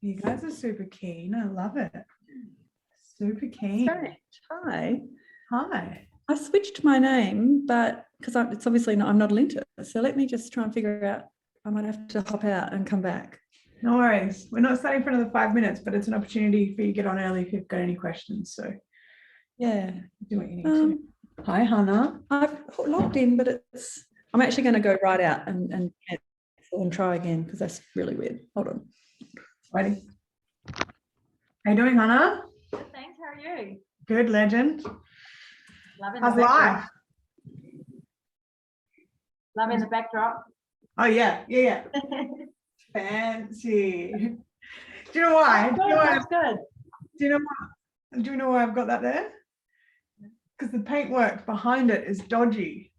You guys are super keen. I love it. Super keen. Hi. Hi. I switched my name, but because it's obviously not, I'm not a linter. So let me just try and figure out. I might have to hop out and come back. No worries. We're not starting for another 5 minutes, but it's an opportunity for you to get on early if you've got any questions. So yeah, do what you need to. Hi, Hannah. I've logged in, but I'm actually going to go right out and try again because that's really weird. Hold on. Ready? How you doing, Hannah? Good, thanks. How are you? Good, legend. Loving How's the backdrop. life? Loving the backdrop. Oh, yeah. Fancy. Do you know why? That's good. Do you know why I've got that there? Because the paintwork behind it is dodgy.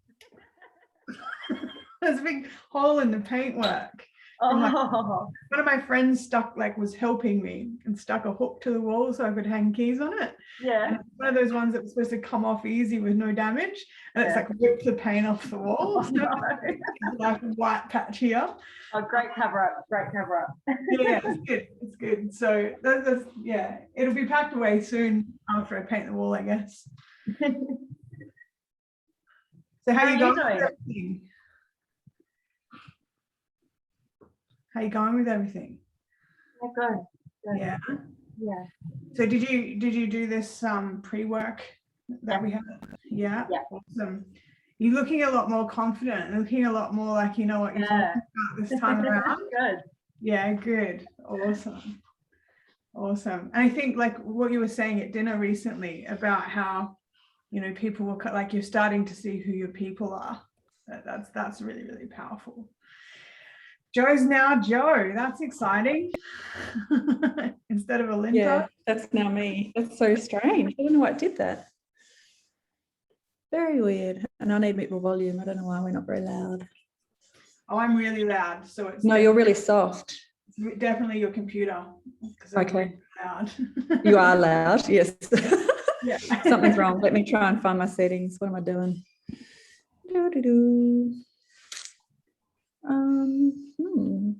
There's a big hole in the paintwork. Oh, One of my friends was helping me and stuck a hook to the wall so I could hang keys on it. yeah. And it's one of those ones that was supposed to come off easy with no damage, and it's like ripped the paint off the wall. Oh, no. Like a white patch here. Oh, great cover up. Great cover up. Yeah, it's good. It's good. So that's it'll be packed away soon after I paint the wall, I guess. So how are you going with everything? How you going with everything? Yeah, good. Yeah. Yeah. So did you do this pre-work that we had? Yeah. Yeah. Awesome. You're looking a lot more confident and looking a lot more like you know what you're talking about this time around. Good. Yeah, good. Awesome. And I think like what you were saying at dinner recently about how, you know, people will like you're starting to see who your people are. That's really, really powerful. Joe's now Joe. That's exciting. Instead of a Linda. Yeah, that's now me. That's so strange. I don't know what did that. Very weird. And I need a bit more volume. I don't know why we're not very loud. Oh, I'm really loud. So it's no, you're really soft. It's definitely your computer. Okay. Really loud. You are loud. Yes. Yeah. Something's wrong. Let me try and find my settings. What am I doing?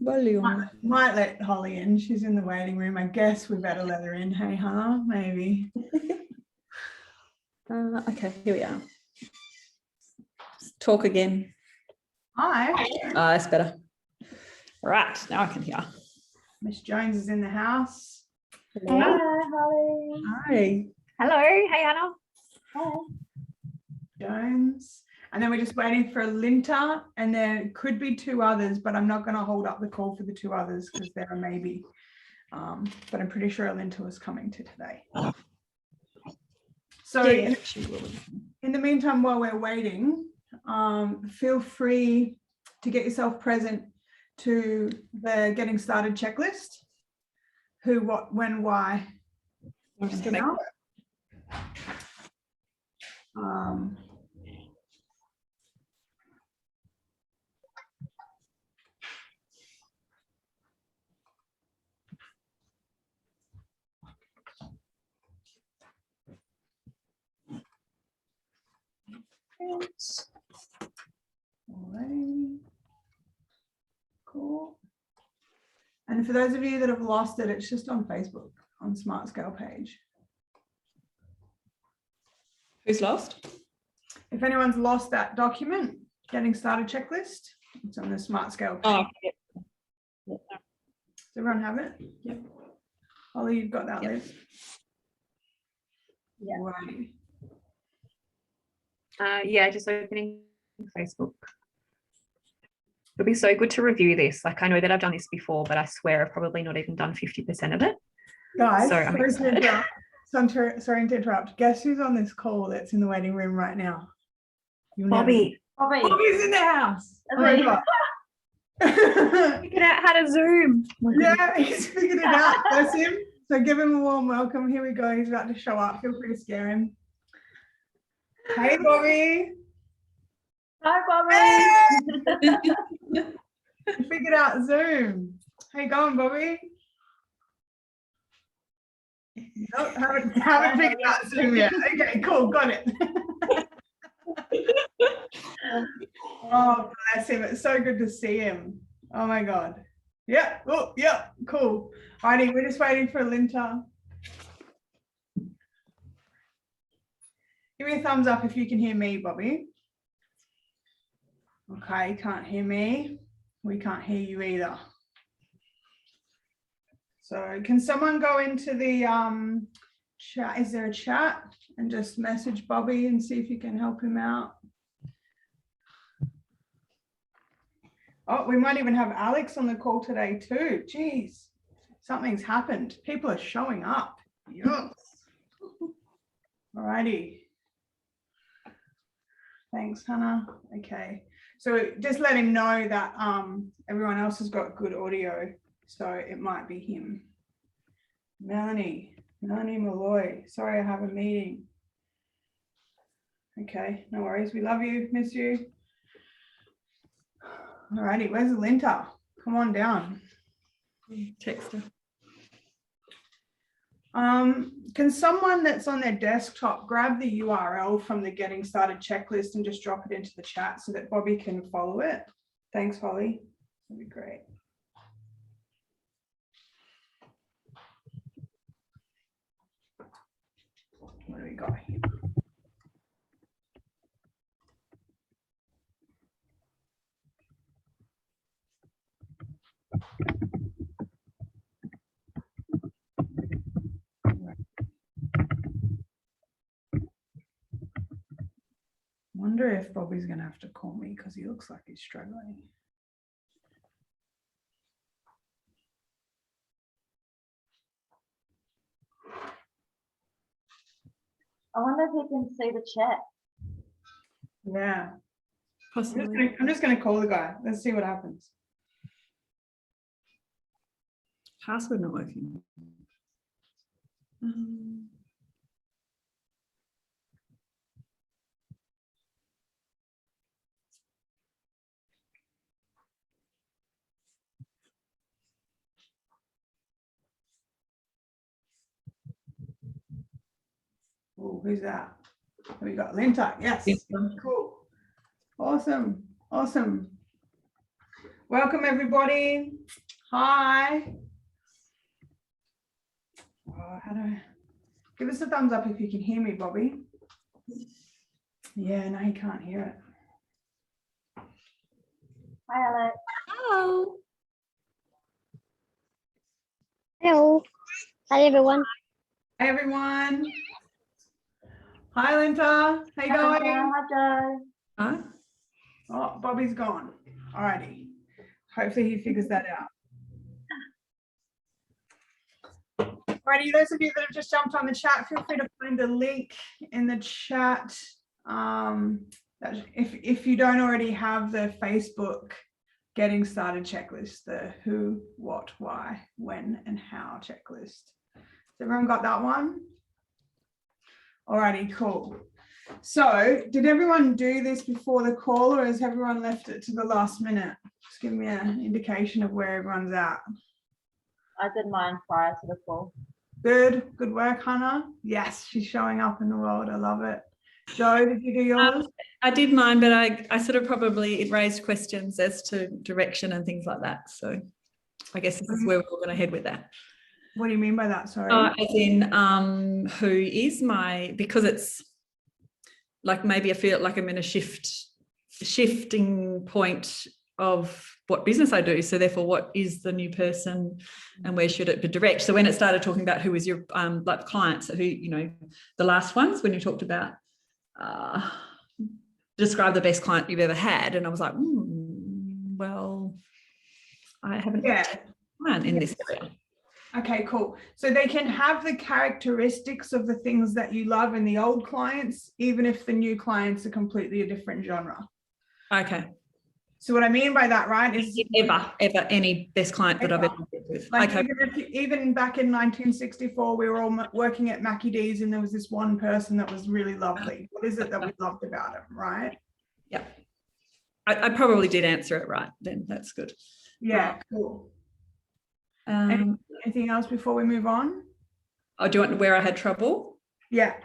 Volume. Might let Holly in. She's in the waiting room. I guess we better let her in. Hey, Hannah, maybe. Okay, here we are. Talk again. Hi. That's better. Right, now I can hear. Miss Jones is in the house. Hello. Hi, Holly. Hi. Hello. Hey, Hannah. Hi. Jones. And then we're just waiting for Linta, and there could be 2 others, but I'm not going to hold up the call for the 2 others because they're a maybe. But I'm pretty sure Linta was coming to today. So Yeah, in the meantime, while we're waiting, feel free to get yourself present to the getting started checklist. Who, what, when, why. I'm just gonna Alrighty. Cool. And for those of you that have lost it, it's just on Facebook, on Smart Scale page. Who's lost? If anyone's lost that document, getting started checklist, it's on the Smart Scale page. Oh, yeah. Does everyone have it? Yep. Holly, you've got that Yep. list? Yeah. Alrighty. Yeah, just opening Facebook. It'll be so good to review this. Like, I know that I've done this before, but I swear I've probably not even done 50% of it. Guys, So I'm excited. sorry to interrupt. Guess who's on this call that's in the waiting room right now? Bobby. Bobby's in the house. Oh my God. Figured out how to Zoom. Yeah, he's figured it out. Bless him. So give him a warm welcome. Here we go. He's about to show up. Feel free to scare him. Hey, Bobby. Hi, Bobby. Hey! You figured out Zoom. How you going, Bobby? Nope, haven't figured out Zoom yet. Okay, cool, got it. Oh, bless him. It's so good to see him. Oh my God. Yeah. Oh, yeah. Cool. Alrighty, we're just waiting for Linta. Give me a thumbs up if you can hear me, Bobby. Okay, can't hear me. We can't hear you either. So can someone go into the chat? Is there a chat? And just message Bobby and see if you can help him out. Oh, we might even have Alex on the call today too. Jeez, something's happened. People are showing up. Yes. All righty. Thanks, Hannah. Okay. So just let him know that everyone else has got good audio. So it might be him. Melanie Malloy. Sorry, I have a meeting. Okay, no worries. We love you, miss you. All righty, where's Linta? Come on down. Text her. Can someone that's on their desktop grab the URL from the Getting Started checklist and just drop it into the chat so that Bobby can follow it? Thanks, Holly. That'd be great. What do we got here? Wonder if Bobby's going to have to call me because he looks like he's struggling. I wonder if you can see the chat. Yeah. Possibly. I'm just going to call the guy. Let's see what happens. Password not working. Oh, who's that? We got Linta. Yes. Cool. Awesome. Awesome. Welcome, everybody. Hi. Oh, how do I give us a thumbs up if you can hear me, Bobby? Yeah, no, he can't hear it. Hi, Alex. Hello. Hello. Hi, everyone. Hi, everyone. Hi, Linta. How you going? Hi, Joe. Huh? Oh, Bobby's gone. All righty. Hopefully he figures that out. Alrighty, those of you that have just jumped on the chat, feel free to find the link in the chat. If you don't already have the Facebook Getting Started checklist, the who, what, why, when, and how checklist. Has everyone got that one? Alrighty, cool. So did everyone do this before the call or has everyone left it to the last minute? Just give me an indication of where everyone's at. I did mine prior to the call. Good work, Hannah. Yes, she's showing up in the world. I love it. Joe, did you do yours? I did mine, but I sort of probably, it raised questions as to direction and things like that. So I guess this is where we're going to head with that. What do you mean by that? Sorry. As in who is my, because it's like maybe I feel like I'm in a shifting point of what business I do. So therefore, what is the new person and where should it be direct? So when it started talking about who is your like clients, who, you know, the last ones when you talked about describe the best client you've ever had. And I was like, well, I haven't client in this area. Okay, cool. So they can have the characteristics of the things that you love in the old clients, even if the new clients are completely a different genre. Okay. So what I mean by that, right, is ever any best client that I've ever worked with. Like okay. even back in 1964, we were all working at Mackie D's and there was this one person that was really lovely. What is it that we loved about him, right? Yeah. I probably did answer it right then. That's good. Yeah, cool. Anything else before we move on? Oh, do you want where I had trouble? Yeah.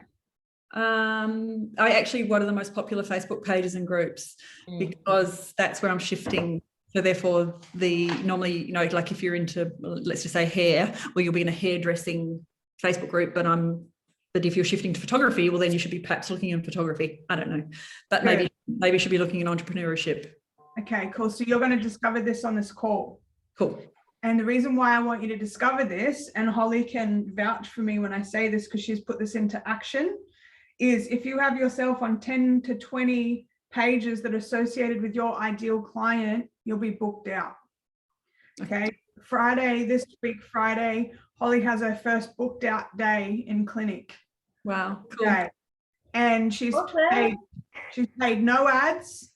I actually, one of the most popular Facebook pages and groups, because that's where I'm shifting So therefore, normally, like if you're into, let's just say hair, well, you'll be in a hairdressing Facebook group, but if you're shifting to photography, well, then you should be perhaps looking in photography. I don't know, but maybe you should be looking in entrepreneurship. Okay, cool. So you're going to discover this on this call. Cool. And the reason why I want you to discover this, and Holly can vouch for me when I say this because she's put this into action, is if you have yourself on 10 to 20 pages that are associated with your ideal client, you'll be booked out. Okay. Friday, this week, Friday, Holly has her first booked out day in clinic. Wow. Cool. Okay. And she's Okay. paid no ads.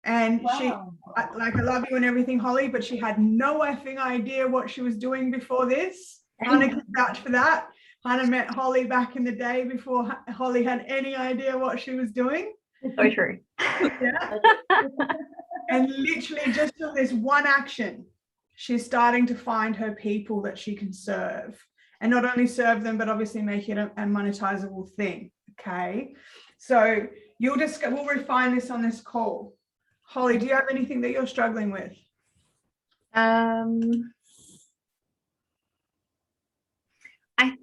And Wow. I love you and everything, Holly, but she had no effing idea what she was doing before this. Hannah can vouch for that. Hannah met Holly back in the day before Holly had any idea what she was doing. So true. Yeah. And literally just from this one action, she's starting to find her people that she can serve, and not only serve them, but obviously make it a monetizable thing. Okay. So we'll refine this on this call. Holly, do you have anything that you're struggling with? I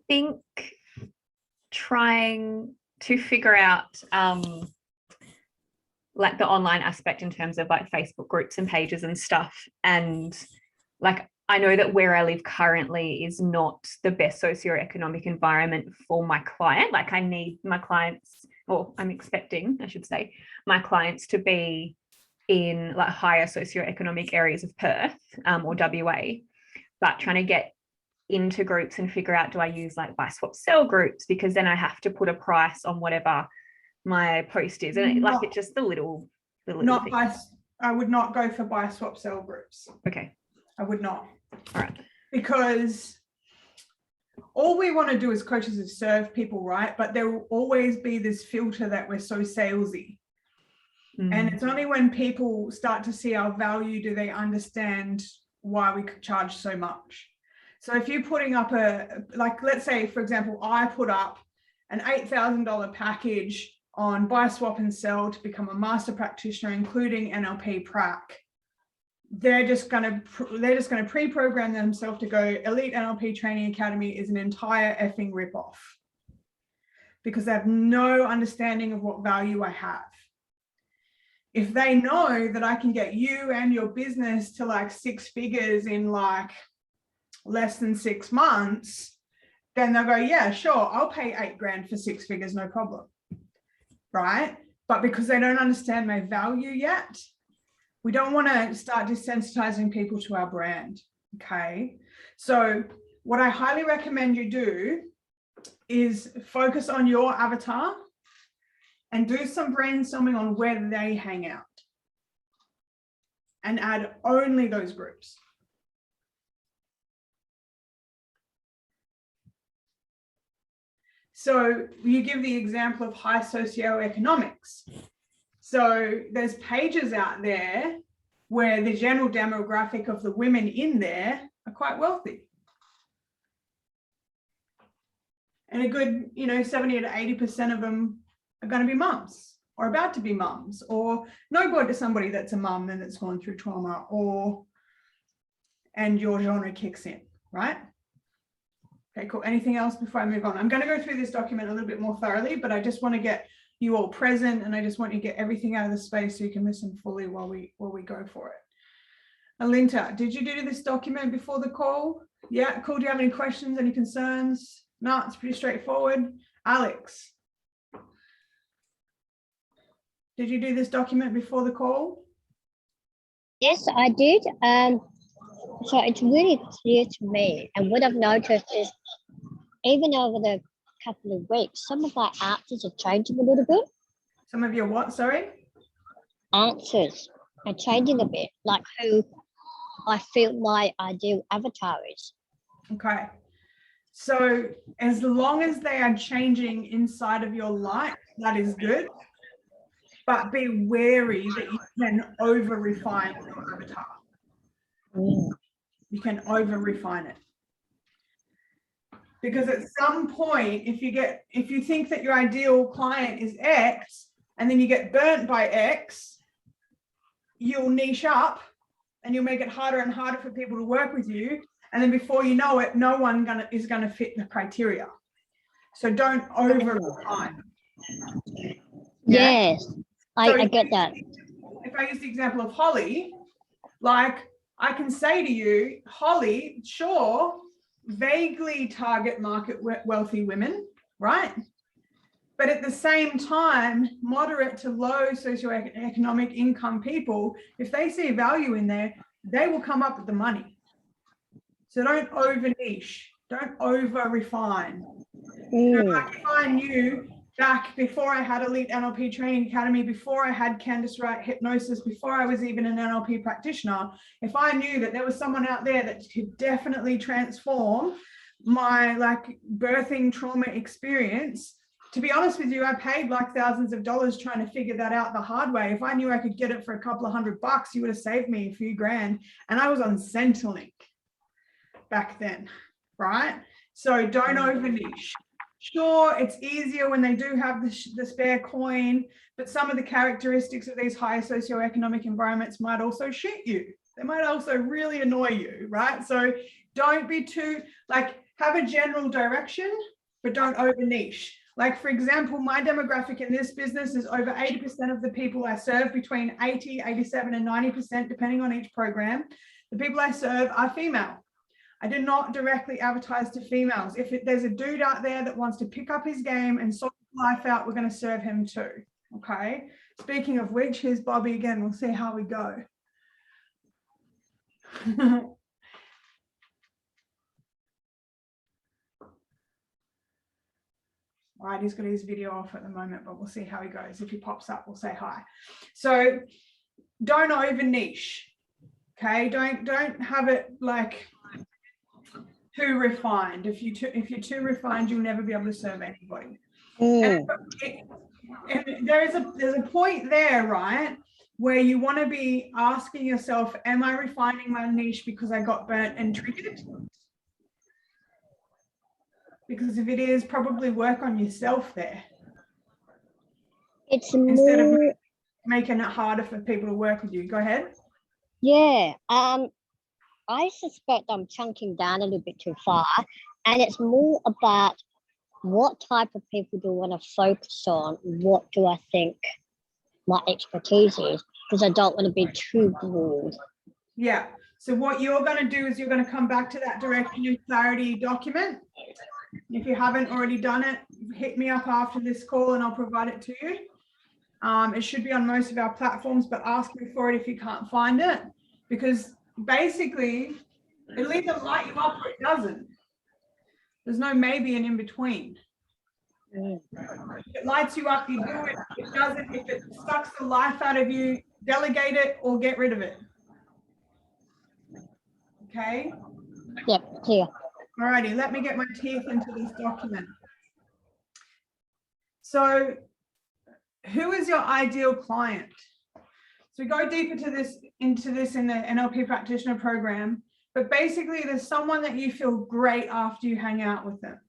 think trying to figure out like the online aspect in terms of like Facebook groups and pages and stuff. And like, I know that where I live currently is not the best socioeconomic environment for my client. Like I need my clients, or I'm expecting, I should say, my clients to be in like higher socioeconomic areas of Perth or WA, but trying to get into groups and figure out, do I use like buy swap sell groups, because then I have to put a price on whatever my post is, and it's just the little things. I would not go for buy swap sell groups. Okay. I would not. All right. Because all we want to do as coaches is serve people, right? But there will always be this filter that we're so salesy. And it's only when people start to see our value do they understand why we could charge so much. So if you're putting up let's say, for example, I put up an $8,000 package on buy, swap and sell to become a master practitioner, including NLP prac. They're just going to pre-program themselves to go, Elite NLP Training Academy is an entire effing ripoff, because they have no understanding of what value I have. If they know that I can get you and your business to like 6 figures in like less than 6 months, then they'll go, yeah, sure, I'll pay $8,000 for 6 figures, no problem. Right? But because they don't understand my value yet, we don't want to start desensitizing people to our brand. Okay. So what I highly recommend you do is focus on your avatar and do some brainstorming on where they hang out and add only those groups. So you give the example of high socioeconomics. So there's pages out there where the general demographic of the women in there are quite wealthy. And a good, 70 to 80% of them are going to be mums or about to be mums, or know good to somebody that's a mum and that's gone through trauma, and your genre kicks in, right? Okay, cool. Anything else before I move on? I'm going to go through this document a little bit more thoroughly, but I just want to get you all present, and I just want you to get everything out of the space so you can listen fully while we go for it. Alinta, did you do this document before the call? Yeah, cool. Do you have any questions, any concerns? No, it's pretty straightforward. Alex, did you do this document before the call? Yes, I did. So it's really clear to me. And what I've noticed is even over the couple of weeks, some of my answers are changing a little bit. Some of your what, sorry? Answers are changing a bit, like who I feel my ideal avatar is. Okay. So as long as they are changing inside of your light, that is good. But be wary that you can over-refine your avatar. You can over-refine it. Because at some point, if you think that your ideal client is X, and then you get burnt by X, you'll niche up and you'll make it harder and harder for people to work with you. And then before you know it, no one is gonna fit the criteria. So don't over refine. Yes, I get that. If I use the example of Holly, like I can say to you, Holly, sure, vaguely target market wealthy women, right? But at the same time, moderate to low socioeconomic income people, if they see value in there, they will come up with the money. So don't over niche, don't over refine. Like if I knew back before I had Elite NLP Training Academy, before I had Candice Wright Hypnosis, before I was even an NLP practitioner, if I knew that there was someone out there that could definitely transform my like birthing trauma experience, to be honest with you, I paid like thousands of dollars trying to figure that out the hard way. If I knew I could get it for a couple of $100, you would have saved me a few grand. And I was on Centrelink back then, right? So don't over niche. Sure, it's easier when they do have the spare coin, but some of the characteristics of these higher socioeconomic environments might also shit you. They might also really annoy you, right? So don't be too, like, have a general direction, but don't over niche. Like, for example, my demographic in this business is over 80% of the people I serve, between 80, 87, and 90%, depending on each program. The people I serve are female. I do not directly advertise to females. If there's a dude out there that wants to pick up his game and sort life out, we're going to serve him too. Okay. Speaking of which, here's Bobby again. We'll see how we go. All right, he's got his video off at the moment, but we'll see how he goes. If he pops up, we'll say hi. So don't over niche. Okay. Don't have it like too refined. If you're too refined, you'll never be able to serve anybody. And there's a point there, right, where you want to be asking yourself, am I refining my niche because I got burnt and triggered? Because if it is, probably work on yourself there. It's instead of more, making it harder for people to work with you. Go ahead. yeah. I suspect I'm chunking down a little bit too far, and it's more about what type of people do I want to focus on? What do I think my expertise is? Because I don't want to be too broad. Yeah. So what you're going to do is you're going to come back to that direction and clarity document. If you haven't already done it, hit me up after this call and I'll provide it to you. It should be on most of our platforms, but ask me for it if you can't find it, because basically it'll either light you up or it doesn't. There's no maybe and in between. If it lights you up, you do it. If it doesn't, if it sucks the life out of you, delegate it or get rid of it. Okay? Yep, clear. Alrighty, let me get my teeth into this document. So, who is your ideal client? So we go deeper into this in the NLP practitioner program, but basically there's someone that you feel great after you hang out with them.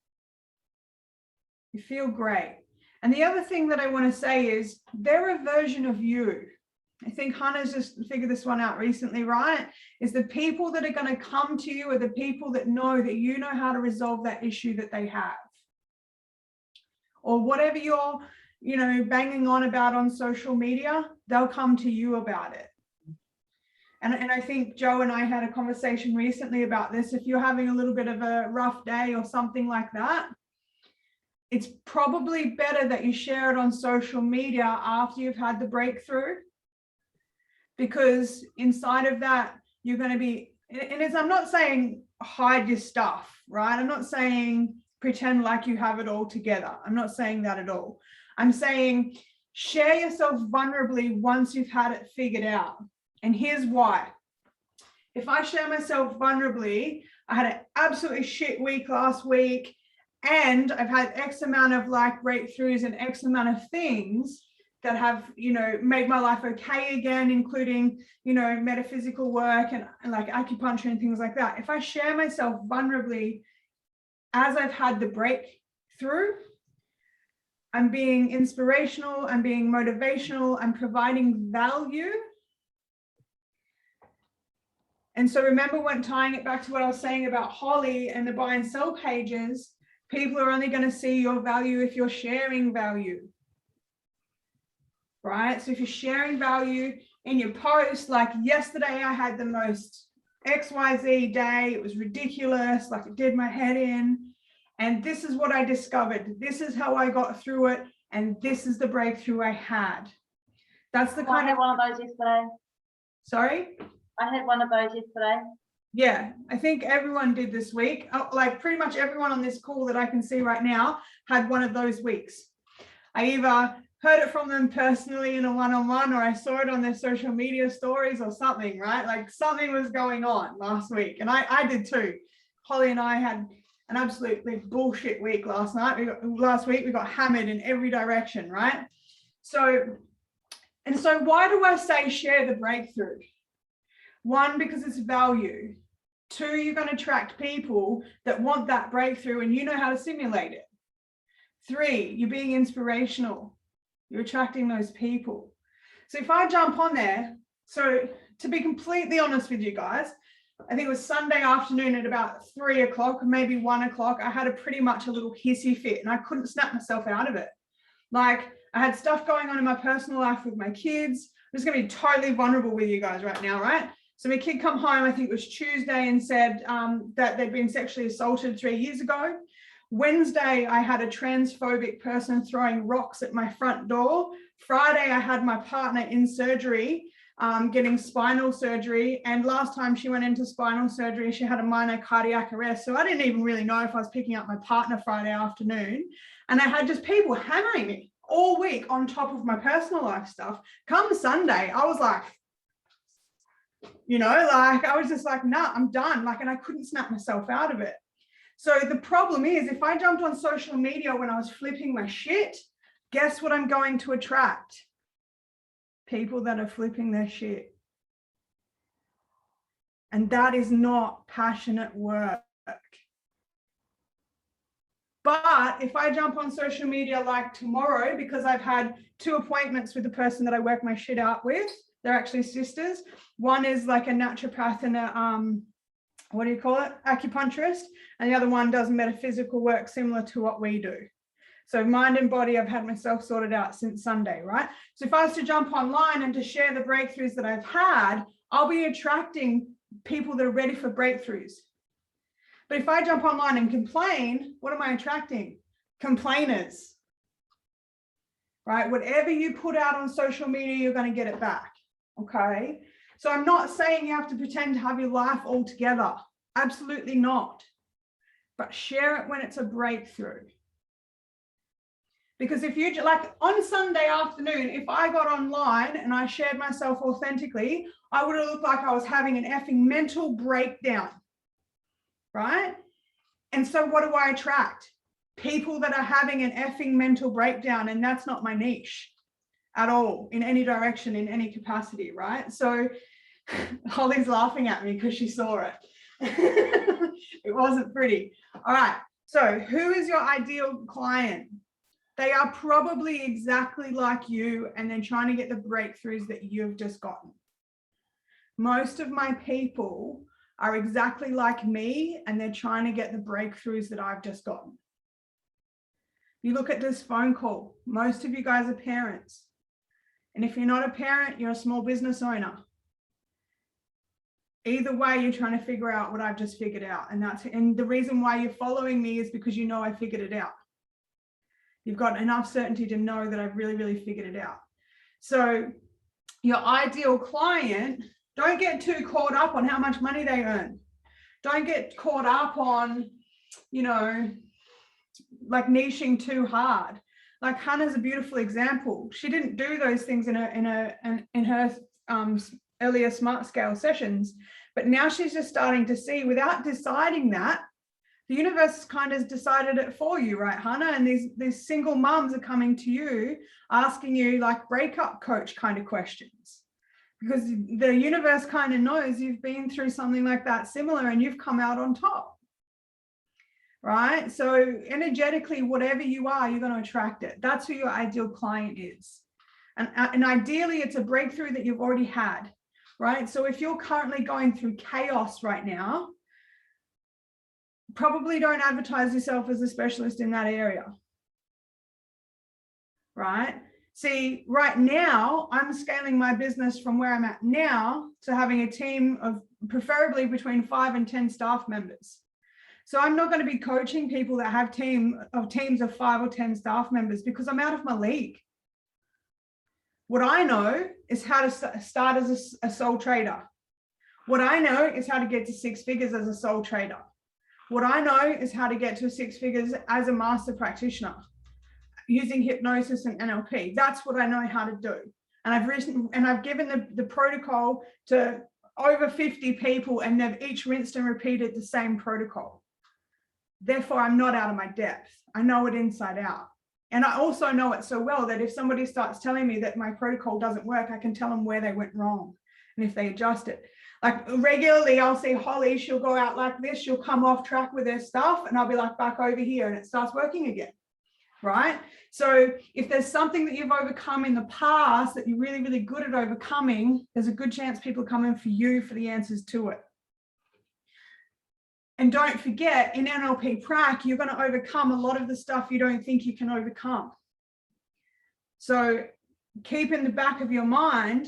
You feel great. And the other thing that I want to say is they're a version of you. I think Hannah's just figured this one out recently, right? Is the people that are going to come to you are the people that know that you know how to resolve that issue that they have. Or whatever you're, banging on about on social media, they'll come to you about it. And I think Joe and I had a conversation recently about this. If you're having a little bit of a rough day or something like that, it's probably better that you share it on social media after you've had the breakthrough, because inside of that, you're going to be, and I'm not saying hide your stuff, right? I'm not saying pretend like you have it all together. I'm not saying that at all. I'm saying share yourself vulnerably once you've had it figured out. And here's why. If I share myself vulnerably, I had an absolutely shit week last week, and I've had X amount of like breakthroughs and X amount of things that have, made my life okay again, including, metaphysical work and like acupuncture and things like that. If I share myself vulnerably as I've had the breakthrough, I'm being inspirational, I'm being motivational, I'm providing value, And so remember, when tying it back to what I was saying about Holly and the buy and sell pages, people are only going to see your value if you're sharing value, right? So if you're sharing value in your post, like yesterday I had the most XYZ day, it was ridiculous, like it did my head in, and this is what I discovered, this is how I got through it, and this is the breakthrough I had. That's the kind I had of, one of those yesterday. sorry? I had one of those yesterday. Yeah, I think everyone did this week. Like pretty much everyone on this call that I can see right now had one of those weeks. I either heard it from them personally in a one-on-one, or I saw it on their social media stories or something, right? Like something was going on last week, and I did too. Holly and I had an absolutely bullshit week last week. We got hammered in every direction, right? So why do I say share the breakthrough? One, because it's value. Two, you're going to attract people that want that breakthrough and you know how to simulate it. Three, you're being inspirational. You're attracting those people. So if I jump on there, so to be completely honest with you guys, I think it was Sunday afternoon at about 3 o'clock, maybe 1 o'clock, I had pretty much a little hissy fit and I couldn't snap myself out of it. Like I had stuff going on in my personal life with my kids. I'm just going to be totally vulnerable with you guys right now, right? So my kid come home, I think it was Tuesday, and said that they'd been sexually assaulted 3 years ago. Wednesday, I had a transphobic person throwing rocks at my front door. Friday, I had my partner in surgery, getting spinal surgery. And last time she went into spinal surgery, she had a minor cardiac arrest. So I didn't even really know if I was picking up my partner Friday afternoon. And I had just people hammering me all week on top of my personal life stuff. Come Sunday, I was like, you know, like I was just like, nah, I'm done. Like, and I couldn't snap myself out of it. So the problem is, if I jumped on social media when I was flipping my shit, guess what I'm going to attract? People that are flipping their shit. And that is not passionate work. But if I jump on social media like tomorrow, because I've had 2 appointments with the person that I work my shit out with, they're actually sisters. One is like a naturopath and a, what do you call it? Acupuncturist. And the other one does metaphysical work similar to what we do. So mind and body, I've had myself sorted out since Sunday, right? So if I was to jump online and to share the breakthroughs that I've had, I'll be attracting people that are ready for breakthroughs. But if I jump online and complain, what am I attracting? Complainers, right? Whatever you put out on social media, you're going to get it back, okay? So I'm not saying you have to pretend to have your life all together. Absolutely not. But share it when it's a breakthrough. Because if you, like on Sunday afternoon, if I got online and I shared myself authentically, I would have looked like I was having an effing mental breakdown, right? And so what do I attract? People that are having an effing mental breakdown, and that's not my niche at all, in any direction, in any capacity, right? So Holly's laughing at me because she saw it. It wasn't pretty. All right, so who is your ideal client? They are probably exactly like you, and they're trying to get the breakthroughs that you've just gotten. Most of my people are exactly like me, and they're trying to get the breakthroughs that I've just gotten. You look at this phone call, most of you guys are parents. And if you're not a parent, you're a small business owner. Either way, you're trying to figure out what I've just figured out. And the reason why you're following me is because you know I figured it out. You've got enough certainty to know that I've really, really figured it out. So your ideal client, don't get too caught up on how much money they earn. Don't get caught up on, you know, like niching too hard. Like Hannah's a beautiful example. She didn't do those things in her earlier smart scale sessions, but now she's just starting to see, without deciding that, the universe kind of decided it for you, right, Hannah? And these single mums are coming to you, asking you like breakup coach kind of questions, because the universe kind of knows you've been through something like that similar and you've come out on top, right? So energetically, whatever you are, you're going to attract it. That's who your ideal client is. And ideally, it's a breakthrough that you've already had. right? So if you're currently going through chaos right now, probably don't advertise yourself as a specialist in that area, right? See, right now, I'm scaling my business from where I'm at now to having a team of preferably between 5 and 10 staff members. So I'm not going to be coaching people that have teams of 5 or 10 staff members because I'm out of my league. What I know is how to start as a sole trader. What I know is how to get to 6 figures as a sole trader. What I know is how to get to 6 figures as a master practitioner using hypnosis and NLP. That's what I know how to do. And I've given the protocol to over 50 people, and they've each rinsed and repeated the same protocol. Therefore, I'm not out of my depth. I know it inside out. And I also know it so well that if somebody starts telling me that my protocol doesn't work, I can tell them where they went wrong and if they adjust it. Like regularly, I'll see Holly, she'll go out like this, she'll come off track with her stuff, and I'll be like, back over here, and it starts working again, right? So if there's something that you've overcome in the past that you're really, really good at overcoming, there's a good chance people are coming for you for the answers to it. And don't forget, in NLP prac, you're going to overcome a lot of the stuff you don't think you can overcome. So keep in the back of your mind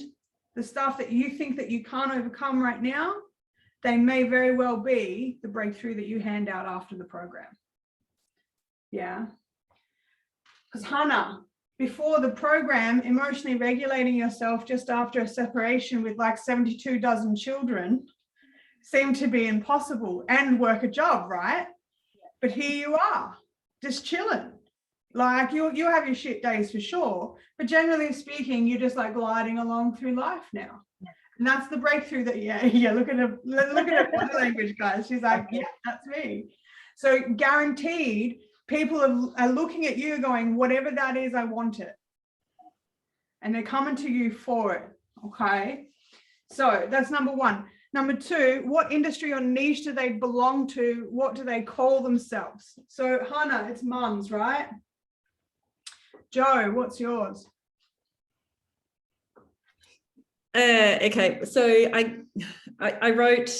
the stuff that you think that you can't overcome right now. They may very well be the breakthrough that you hand out after the program. Yeah. Because Hannah, before the program, emotionally regulating yourself just after a separation with like 72 dozen children seemed to be impossible, and work a job, right? But here you are, just chilling. Like you have your shit days for sure, but generally speaking, you're just like gliding along through life now. And that's the breakthrough that, yeah, look at her body language, guys. She's like, yeah, that's me. So guaranteed, people are looking at you going, whatever that is, I want it. And they're coming to you for it, okay? So that's number one. Number two, what industry or niche do they belong to? What do they call themselves? So Hannah, it's mums, right? Joe, what's yours? Okay, so I wrote,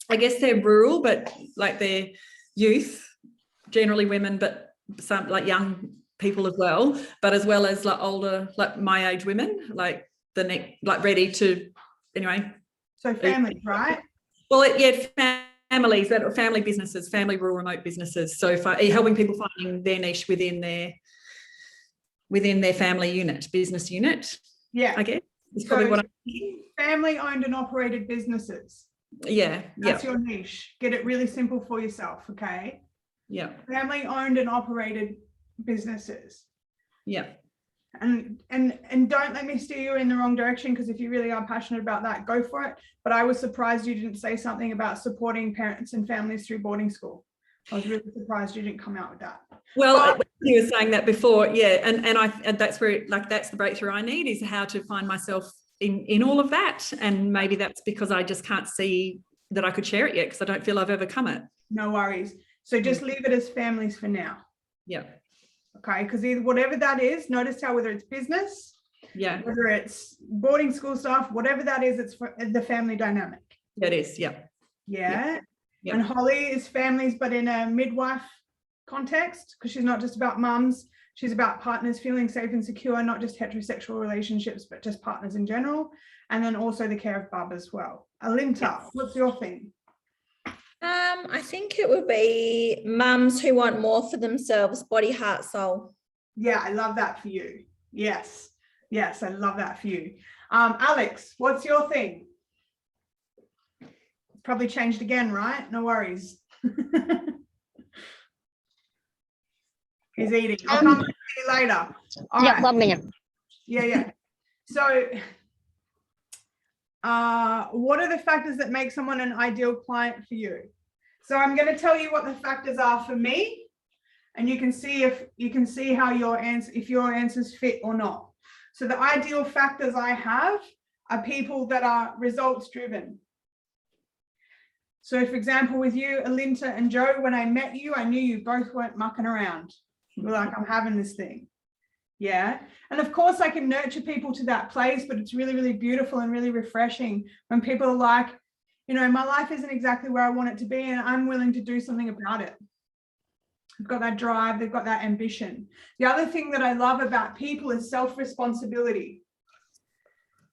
I guess they're rural, but like they're youth, generally women, but some like young people as well, but as well as like older, like my age women, like like ready to, anyway. So families, right? Well, yeah, families, that are family businesses, family rural remote businesses. So helping people finding their niche within their family unit, business unit. Yeah, I guess is probably what I'm thinking. Family owned and operated businesses. Yeah, that's your niche. Get it really simple for yourself, okay? Yeah. Family owned and operated businesses. Yeah. And don't let me steer you in the wrong direction, because if you really are passionate about that, go for it. But I was surprised you didn't say something about supporting parents and families through boarding school. I was really surprised you didn't come out with that. Well, you were saying that before, yeah, and that's where, like, that's the breakthrough I need, is how to find myself in all of that. And maybe that's because I just can't see that I could share it yet, because I don't feel I've overcome it. No worries. So just leave it as families for now. Yeah. Okay, because either whatever that is, notice how whether it's business, yeah, whether it's boarding school stuff, whatever that is, it's for the family dynamic. It is, yeah. Yeah. Yep. And Holly is families, but in a midwife context, because she's not just about mums, she's about partners feeling safe and secure, not just heterosexual relationships, but just partners in general. And then also the care of Bub as well. Alinta, yes. What's your thing? I think it would be mums who want more for themselves, body, heart, soul. Yeah, I love that for you. Yes. Yes, I love that for you. Alex, what's your thing? Probably changed again, right? No worries. He's eating. I'll come back to you later. All right. 1 minute. Yeah. So what are the factors that make someone an ideal client for you? So I'm going to tell you what the factors are for me, and you can see how your answers fit or not. So the ideal factors I have are people that are results driven. So for example, with you, Alinta and Joe, when I met you, I knew you both weren't mucking around. You were like, I'm having this thing. Yeah. And of course I can nurture people to that place, but it's really, really beautiful and really refreshing when people are like, you know, my life isn't exactly where I want it to be, and I'm willing to do something about it. They've got that drive, they've got that ambition. The other thing that I love about people is self-responsibility.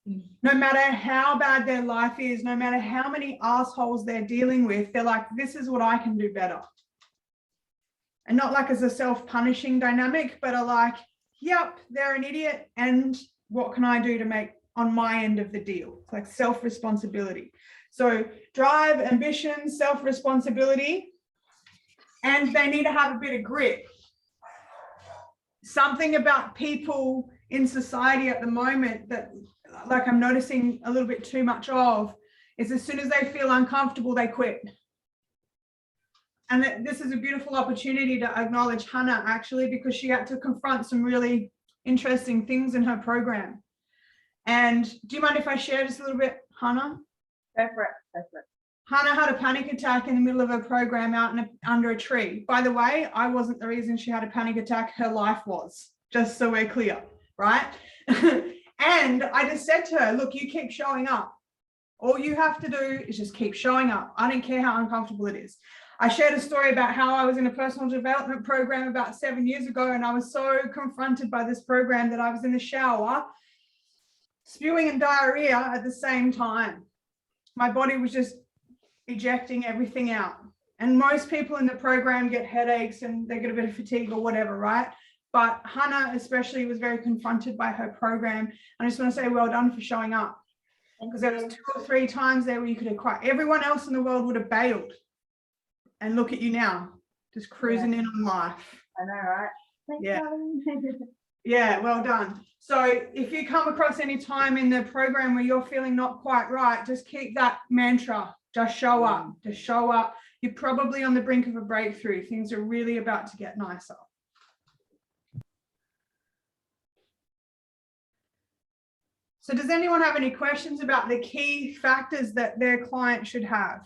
No matter how bad their life is, no matter how many assholes they're dealing with, they're like, this is what I can do better. And not like as a self-punishing dynamic, but are like, yep, they're an idiot, and what can I do to make on my end of the deal? It's like self-responsibility. So drive, ambition, self-responsibility, and they need to have a bit of grit. Something about people in society at the moment that, like, I'm noticing a little bit too much of, is as soon as they feel uncomfortable, they quit. And this is a beautiful opportunity to acknowledge Hannah, actually, because she had to confront some really interesting things in her program. And do you mind if I share just a little bit, Hannah? Go for it. Go for it. Hannah had a panic attack in the middle of her program out under a tree. By the way, I wasn't the reason she had a panic attack. Her life was, just so we're clear, right? And I just said to her, look, you keep showing up. All you have to do is just keep showing up. I don't care how uncomfortable it is. I shared a story about how I was in a personal development program about 7 years ago, and I was so confronted by this program that I was in the shower spewing and diarrhea at the same time. My body was just ejecting everything out. And most people in the program get headaches and they get a bit of fatigue or whatever, right? But Hannah especially was very confronted by her program. And I just want to say well done for showing up, because there was 2 or 3 times there where you could have cried. Everyone else in the world would have bailed. And look at you now, just cruising in on life. I know, right? Thanks, Yeah. darling. Yeah, well done. So if you come across any time in the program where you're feeling not quite right, just keep that mantra, just show up, just show up. You're probably on the brink of a breakthrough. Things are really about to get nicer. So does anyone have any questions about the key factors that their client should have?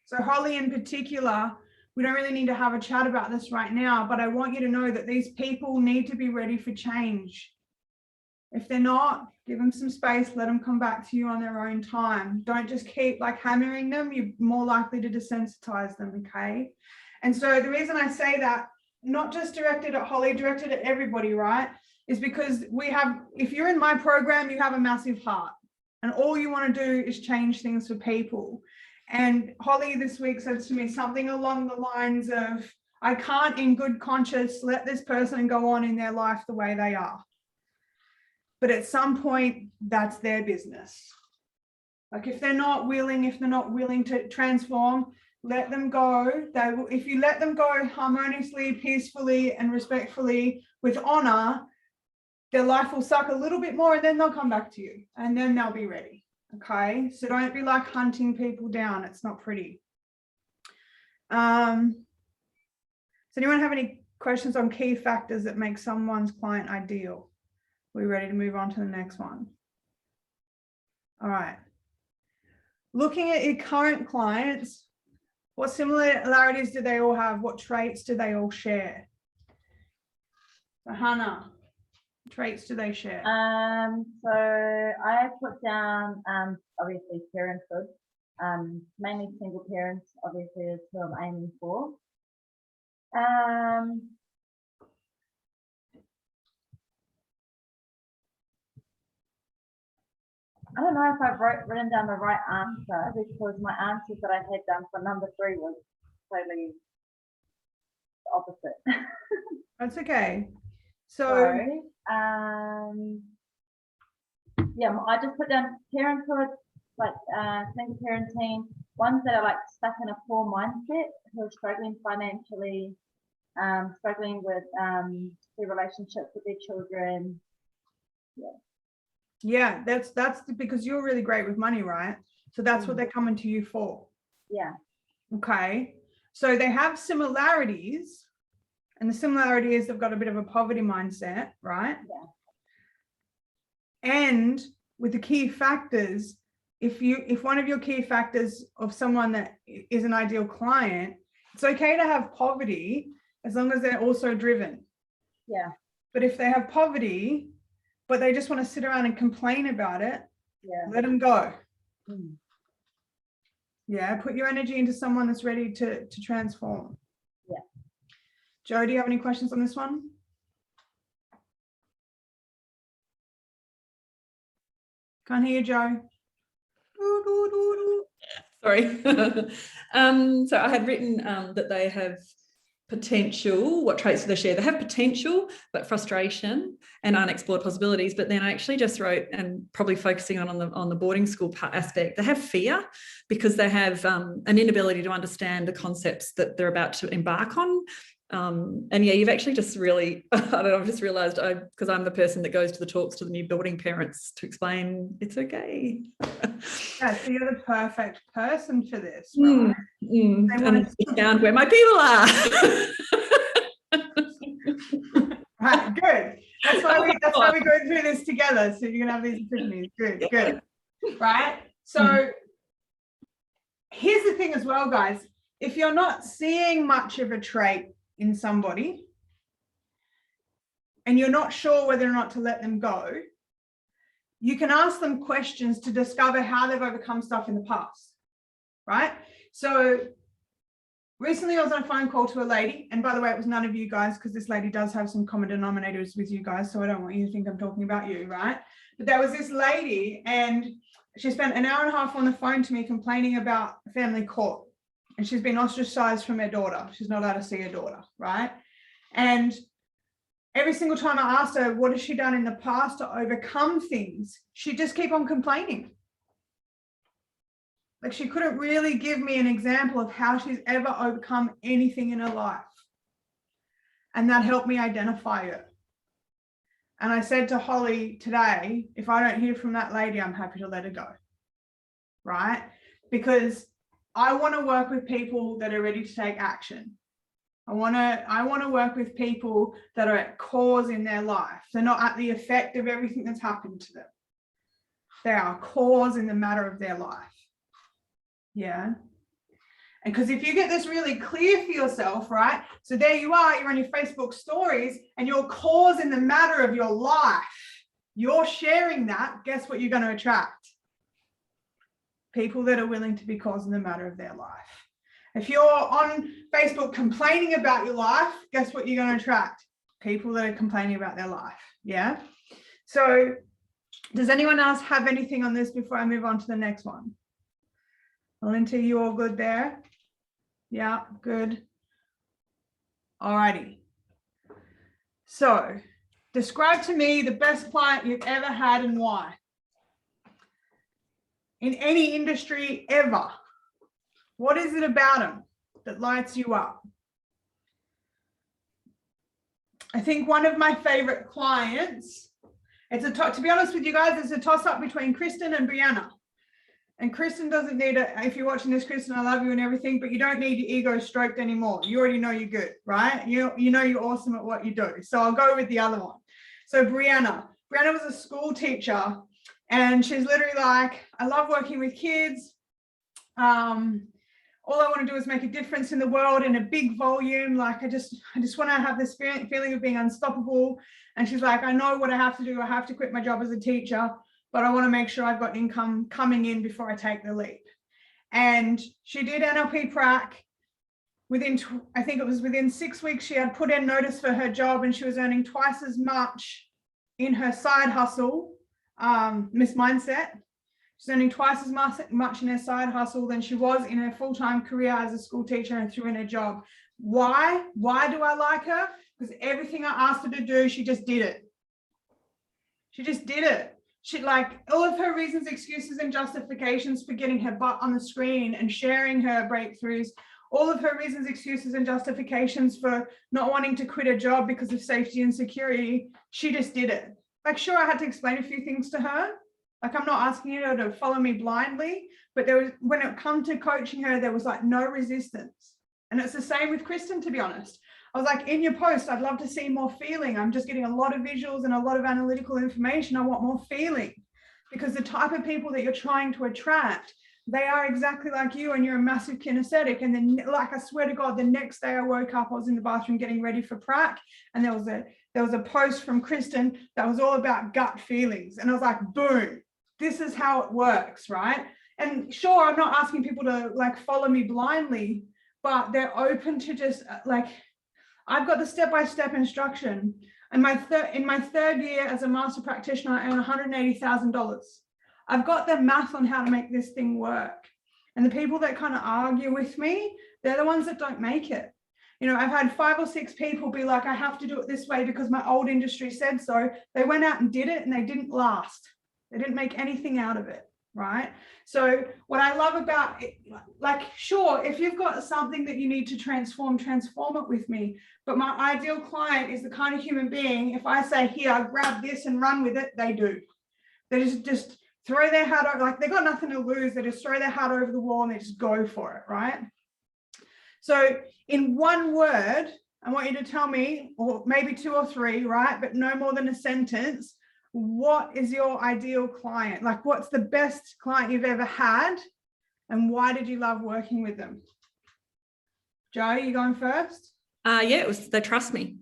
So Holly in particular, we don't really need to have a chat about this right now, but I want you to know that these people need to be ready for change. If they're not, give them some space, let them come back to you on their own time. Don't just keep like hammering them. You're more likely to desensitize them, okay? And so the reason I say that, not just directed at Holly, directed at everybody, right, is because we have, if you're in my program, you have a massive heart and all you want to do is change things for people. And Holly this week said to me something along the lines of, I can't in good conscience let this person go on in their life the way they are. But at some point, that's their business. Like if they're not willing to transform, let them go. They will, if you let them go harmoniously, peacefully, and respectfully with honor, their life will suck a little bit more and then they'll come back to you and then they'll be ready. Okay, so don't be like hunting people down. It's not pretty. Does anyone have any questions on key factors that make someone's client ideal? We're ready to move on to the next one. All right. Looking at your current clients, what similarities do they all have? What traits do they all share? So Hannah, traits do they share? So I put down obviously parenthood, mainly single parents, obviously is who I'm aiming for. I don't know if I've written down the right answer, because my answers that I had done for number 3 was totally opposite. That's okay. So yeah, I just put down parenthood, like single parenting, ones that are like stuck in a poor mindset, who are struggling financially, struggling with their relationships with their children. yeah, that's because you're really great with money, right? So that's what they're coming to you for. Yeah. Okay, so they have similarities, and the similarity is they've got a bit of a poverty mindset, right? Yeah. And with the key factors, if one of your key factors of someone that is an ideal client, it's okay to have poverty, as long as they're also driven. Yeah. But if they have poverty, but they just want to sit around and complain about it, Yeah. let them go. Mm. Yeah, put your energy into someone that's ready to transform. Yeah. Joe, do you have any questions on this one? Can't hear you, Joe. Sorry. So I had written that they have potential. What traits do they share? They have potential, but frustration and unexplored possibilities. But then I actually just wrote, and probably focusing on the boarding school aspect, they have fear because they have an inability to understand the concepts that they're about to embark on. And yeah, you've actually just really, I don't know, I've just realized because I'm the person that goes to the talks to the new building parents to explain it's okay. Yeah, so you're the perfect person for this, right? And I found where my people are. Right, good. That's why we go through this together. So you're gonna have these epiphanies. Good, good. Right. So here's the thing as well, guys. If you're not seeing much of a trait in somebody and you're not sure whether or not to let them go, you can ask them questions to discover how they've overcome stuff in the past, right? So recently I was on a phone call to a lady, and by the way, it was none of you guys, because this lady does have some common denominators with you guys, so I don't want you to think I'm talking about you, right? But there was this lady, and she spent an hour and a half on the phone to me complaining about family court, and she's been ostracized from her daughter. She's not allowed to see her daughter, right? And every single time I asked her, what has she done in the past to overcome things? She'd just keep on complaining. Like, she couldn't really give me an example of how she's ever overcome anything in her life. And that helped me identify it. And I said to Holly today, if I don't hear from that lady, I'm happy to let her go. Right? Because I want to work with people that are ready to take action. I want to work with people that are at cause in their life. They're not at the effect of everything that's happened to them. They are cause in the matter of their life. Yeah. And because if you get this really clear for yourself, right? So there you are, you're on your Facebook stories and your cause in the matter of your life, you're sharing that. Guess what you're going to attract? People that are willing to be cause in the matter of their life. If you're on Facebook complaining about your life, guess what you're going to attract? People that are complaining about their life. Yeah. So does anyone else have anything on this before I move on to the next one? Melinda, you all good there? Yeah, good. All righty. So describe to me the best client you've ever had and why. In any industry ever. What is it about them that lights you up? I think one of my favorite clients, to be honest with you guys, it's a toss-up between Kristen and Brianna. And Kristen doesn't need if you're watching this, Kristen, I love you and everything, but you don't need your ego stroked anymore. You already know you're good, right? You know you're awesome at what you do. So I'll go with the other one. So Brianna was a school teacher, and she's literally like, I love working with kids. All I want to do is make a difference in the world in a big volume. Like I just want to have this feeling of being unstoppable. And she's like, I know what I have to do. I have to quit my job as a teacher, but I want to make sure I've got income coming in before I take the leap. And she did NLP prac. I think it was within 6 weeks, she had put in notice for her job, and she was earning twice as much in her side hustle, Miss Mindset. She's earning twice as much in her side hustle than she was in her full-time career as a school teacher and through in her job. Why? Why do I like her? Because everything I asked her to do, she just did it. She just did it. She, like, all of her reasons, excuses, and justifications for getting her butt on the screen and sharing her breakthroughs, all of her reasons, excuses, and justifications for not wanting to quit a job because of safety and security, she just did it. Like, sure, I had to explain a few things to her. Like, I'm not asking her to follow me blindly, but when it come to coaching her, there was like no resistance. And it's the same with Kristen, to be honest. I was like, in your post, I'd love to see more feeling. I'm just getting a lot of visuals and a lot of analytical information. I want more feeling, because the type of people that you're trying to attract they are exactly like you and you're a massive kinesthetic. And then, like, I swear to God, the next day I woke up, I was in the bathroom getting ready for prac, and there was a post from Kristen that was all about gut feelings. And I was like, boom, this is how it works, right? And sure, I'm not asking people to like follow me blindly, but they're open to just like, I've got the step-by-step instruction. In my third year as a master practitioner, I earn $180,000. I've got the math on how to make this thing work. And the people that kind of argue with me, they're the ones that don't make it. You know, I've had 5 or 6 people be like, I have to do it this way because my old industry said so. They went out and did it and they didn't last. They didn't make anything out of it, right? So what I love about it, like, sure, if you've got something that you need to transform it with me. But my ideal client is the kind of human being, if I say, here, grab this and run with it, they do. They just throw their hat over, like they've got nothing to lose. They just throw their hat over the wall and they just go for it, right? So in one word, I want you to tell me, or maybe 2 or 3, right? But no more than a sentence. What is your ideal client? Like, what's the best client you've ever had? And why did you love working with them? Joe, you going first? Yeah, it was, they trust me.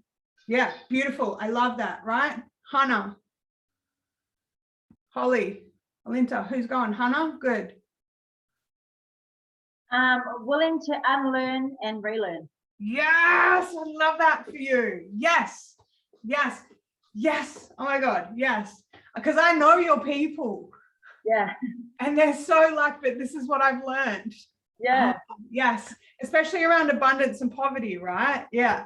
Yeah, beautiful. I love that, right? Hannah. Holly. Alinta, who's going? Hannah? Good. Willing to unlearn and relearn. Yes, I love that for you. Yes, yes, yes. Oh my God, yes. Because I know your people. Yeah. And they're so like, but this is what I've learned. Yeah. Yes, especially around abundance and poverty, right? Yeah.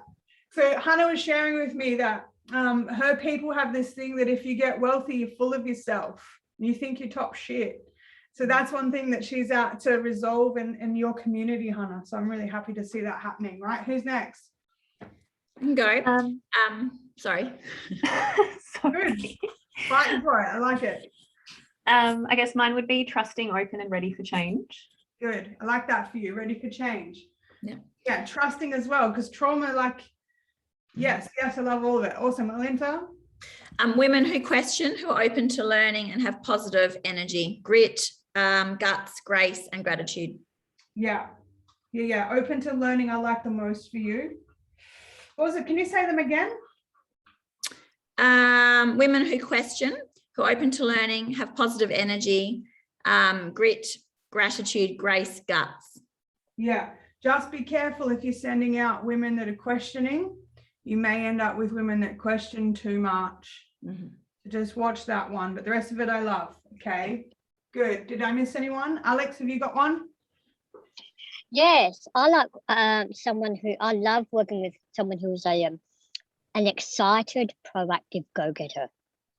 So Hannah was sharing with me that her people have this thing that if you get wealthy, you're full of yourself. You think you're top shit. So that's one thing that she's out to resolve in your community, Hannah. So I'm really happy to see that happening, right? Who's next? I can go. Sorry. Good. Fighting for it. I like it. I guess mine would be trusting, open, and ready for change. Good. I like that for you. Ready for change. Yeah. Yeah, trusting as well, because trauma, like, yes, I love all of it. Awesome. Alinta? Women who question, who are open to learning and have positive energy, grit, guts, grace, and gratitude. Yeah. Open to learning, I like the most for you. What was it? Can you say them again? Women who question, who are open to learning, have positive energy, grit, gratitude, grace, guts. Yeah. Just be careful if you're sending out women that are questioning. You may end up with women that question too much. Mm-hmm. Just watch that one, but the rest of it I love. Okay, good. Did I miss anyone? Alex, have you got one? Yes, I like someone who, I love working with someone who's an excited, proactive go-getter.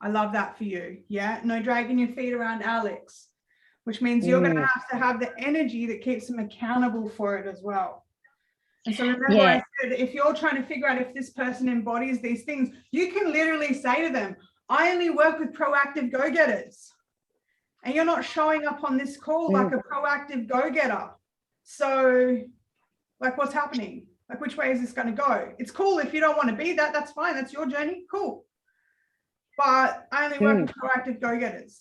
I love that for you. Yeah, no dragging your feet around Alex, which means you're going to have the energy that keeps them accountable for it as well. And so remember, I said, if you're trying to figure out if this person embodies these things, you can literally say to them, I only work with proactive go-getters. And you're not showing up on this call like a proactive go-getter. So, like, what's happening? Like, which way is this going to go? It's cool if you don't want to be that. That's fine. That's your journey. Cool. But I only work with proactive go-getters.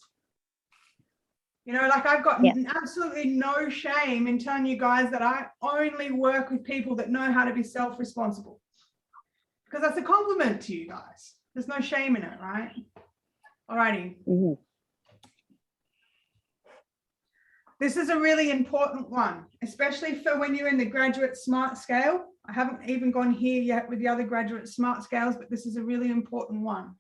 You know, like, I've got absolutely no shame in telling you guys that I only work with people that know how to be self-responsible, because that's a compliment to you guys. There's no shame in it, right? All righty. This is a really important one, especially for when you're in the graduate smart scale. I haven't even gone here yet with the other graduate smart scales, but this is a really important one.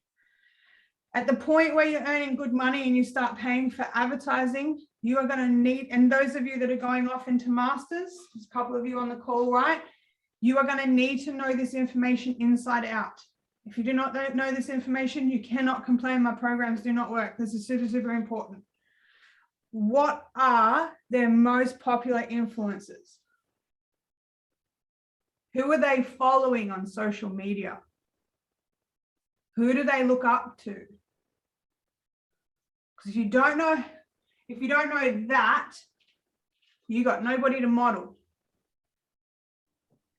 At the point where you're earning good money and you start paying for advertising, you are going to need, and those of you that are going off into masters, there's a couple of you on the call, right? You are going to need to know this information inside out. If you do not know this information, you cannot complain my programs do not work. This is super, super important. What are their most popular influencers? Who are they following on social media? Who do they look up to? Because if you don't know that, you got nobody to model.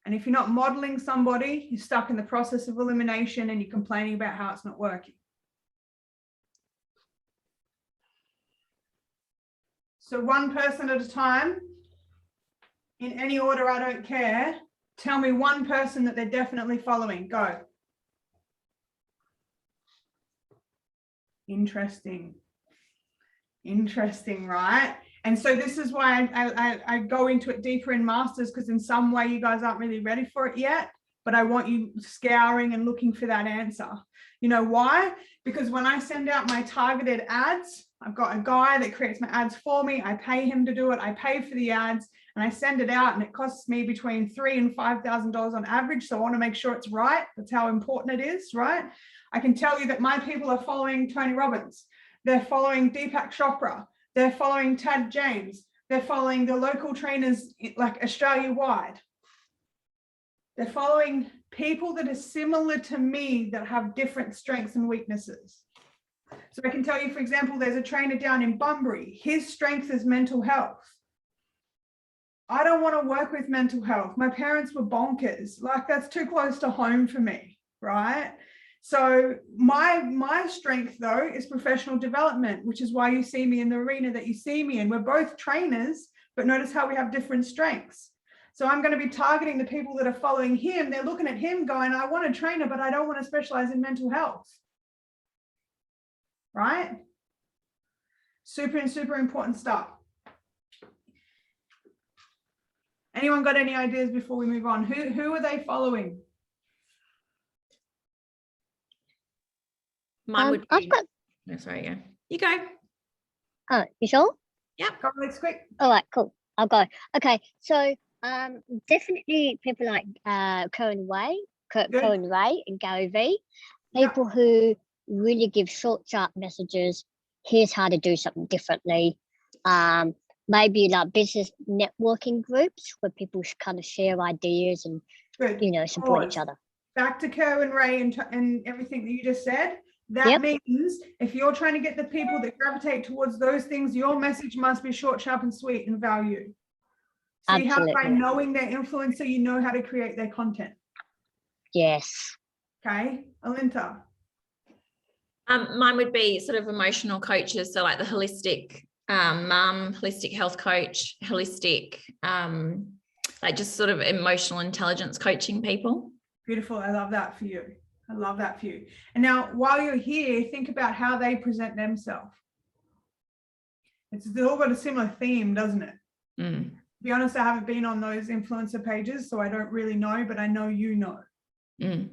And if you're not modeling somebody, you're stuck in the process of elimination and you're complaining about how it's not working. So one person at a time, in any order, I don't care. Tell me one person that they're definitely following. Go. Interesting. Interesting, right? And so this is why I go into it deeper in masters, because in some way you guys aren't really ready for it yet, but I want you scouring and looking for that answer. You know why? Because when I send out my targeted ads, I've got a guy that creates my ads for me. I pay him to do it. I pay for the ads and I send it out, and it costs me between $3,000 and $5,000 on average. So I want to make sure it's right. That's how important it is, right? I can tell you that my people are following Tony Robbins. They're following Deepak Chopra. They're following Tad James. They're following the local trainers like Australia-wide. They're following people that are similar to me that have different strengths and weaknesses. So I can tell you, for example, there's a trainer down in Bunbury. His strength is mental health. I don't want to work with mental health. My parents were bonkers. Like, that's too close to home for me, right? So my strength, though, is professional development, which is why you see me in the arena that you see me in. We're both trainers, but notice how we have different strengths. So I'm going to be targeting the people that are following him. They're looking at him going, I want a trainer, but I don't want to specialize in mental health. Right? Super important stuff. Anyone got any ideas before we move on? Who are they following? Mine would I've be, got. no, sorry, yeah. You go. Oh, you sure? Yep. Go, let's quick. All right, cool. I'll go. Okay, so definitely people like Cohen Ray and Gary Vee, people who really give short, sharp messages. Here's how to do something differently. Maybe like business networking groups where people kind of share ideas and support each other. Back to Cohen Ray and everything that you just said. That means if you're trying to get the people that gravitate towards those things, your message must be short, sharp, and sweet and value. See how by knowing their influencer, you know how to create their content. Yes. Okay, Alinta. Mine would be sort of emotional coaches, so like the holistic mum, holistic health coach, holistic like just sort of emotional intelligence coaching people. Beautiful. I love that for you. I love that for you. And now while you're here, think about how they present themselves. It's all got a similar theme, doesn't it? To be honest, I haven't been on those influencer pages, so I don't really know, but I know you know. You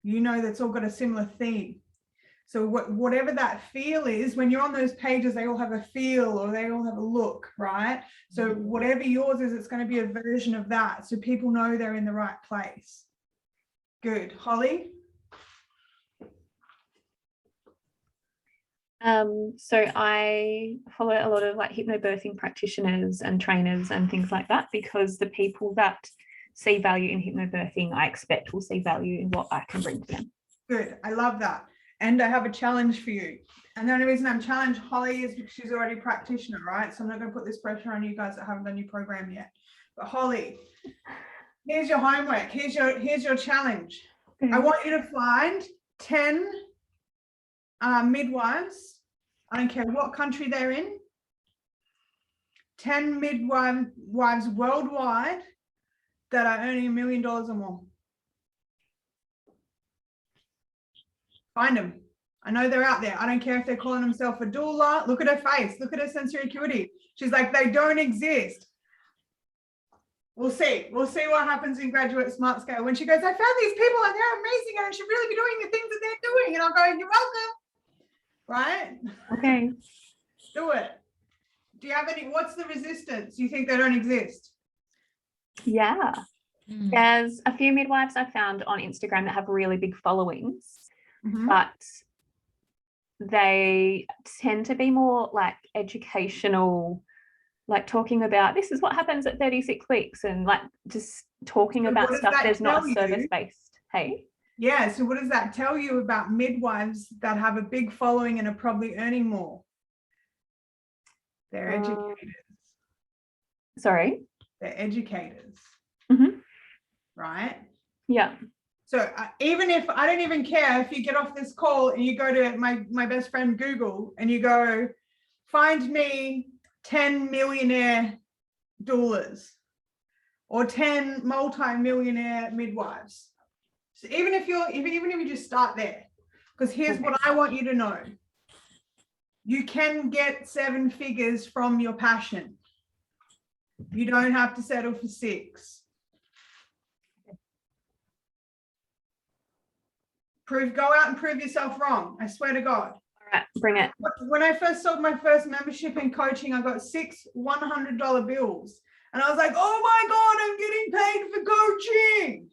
know that's all got a similar theme. So whatever that feel is, when you're on those pages, they all have a feel or they all have a look, right? So whatever yours is, it's going to be a version of that. So people know they're in the right place. Good. Holly? So I follow a lot of like hypnobirthing practitioners and trainers and things like that, because the people that see value in hypnobirthing, I expect will see value in what I can bring to them. Good. I love that. And I have a challenge for you. And the only reason I'm challenged Holly is because she's already a practitioner, right? So I'm not going to put this pressure on you guys that haven't done your program yet. But Holly, here's your homework. Here's your challenge. I want you to find 10 midwives. I don't care what country they're in. 10 midwives worldwide that are earning $1 million or more. Find them. I know they're out there. I don't care if they're calling themselves a doula. Look at her face. Look at her sensory acuity. She's like, they don't exist. We'll see. We'll see what happens in Graduate Smart Scale. When she goes, I found these people and they're amazing and I should really be doing the things that they're doing. And I'll go, you're welcome. Right? Okay. Do it. Do you have any, what's the resistance? You think they don't exist? Yeah. There's a few midwives I found on Instagram that have really big followings, but they tend to be more like educational, like talking about this is what happens at 36 weeks and like just talking about stuff. There's not a service-based. Hey? Yeah, so what does that tell you about midwives that have a big following and are probably earning more? They're educators. Sorry? They're educators. Right? Yeah. So even if, I don't even care if you get off this call and you go to my best friend Google and you go, find me 10 millionaire doulas or 10 multi-millionaire midwives. So even if you just start there, because here's what I want you to know. You can get 7 figures from your passion. You don't have to settle for 6. Go out and prove yourself wrong. I swear to God. All right, bring it. When I first sold my first membership in coaching, I got 6 $100 bills. And I was like, oh my God, I'm getting paid for coaching.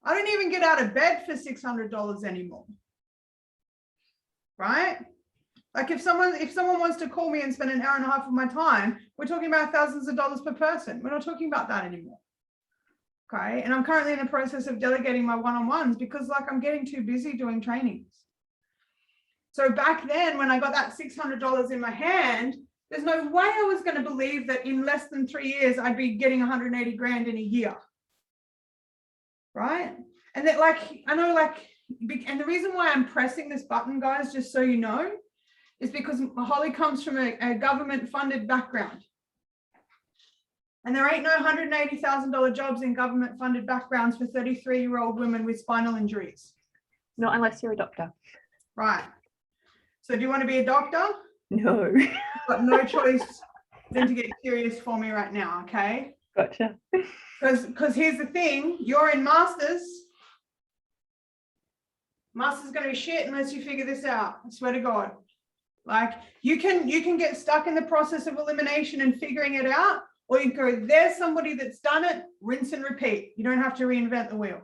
I don't even get out of bed for $600 anymore. Right? Like if someone wants to call me and spend an hour and a half of my time, we're talking about thousands of dollars per person. We're not talking about that anymore. Okay. And I'm currently in the process of delegating my one-on-ones because like I'm getting too busy doing trainings. So back then when I got that $600 in my hand, there's no way I was going to believe that in less than 3 years, I'd be getting 180 grand in a year. Right. And that like, I know like, and the reason why I'm pressing this button, guys, just so you know, is because Holly comes from a government funded background. And there ain't no $180,000 jobs in government funded backgrounds for 33-year-old women with spinal injuries. Not unless you're a doctor. Right. So do you want to be a doctor? No. You've got no choice than to get curious for me right now, okay? Gotcha. Because here's the thing, you're in masters. Master's going to be shit unless you figure this out. I swear to God. Like you can get stuck in the process of elimination and figuring it out, or you can go, there's somebody that's done it, rinse and repeat. You don't have to reinvent the wheel.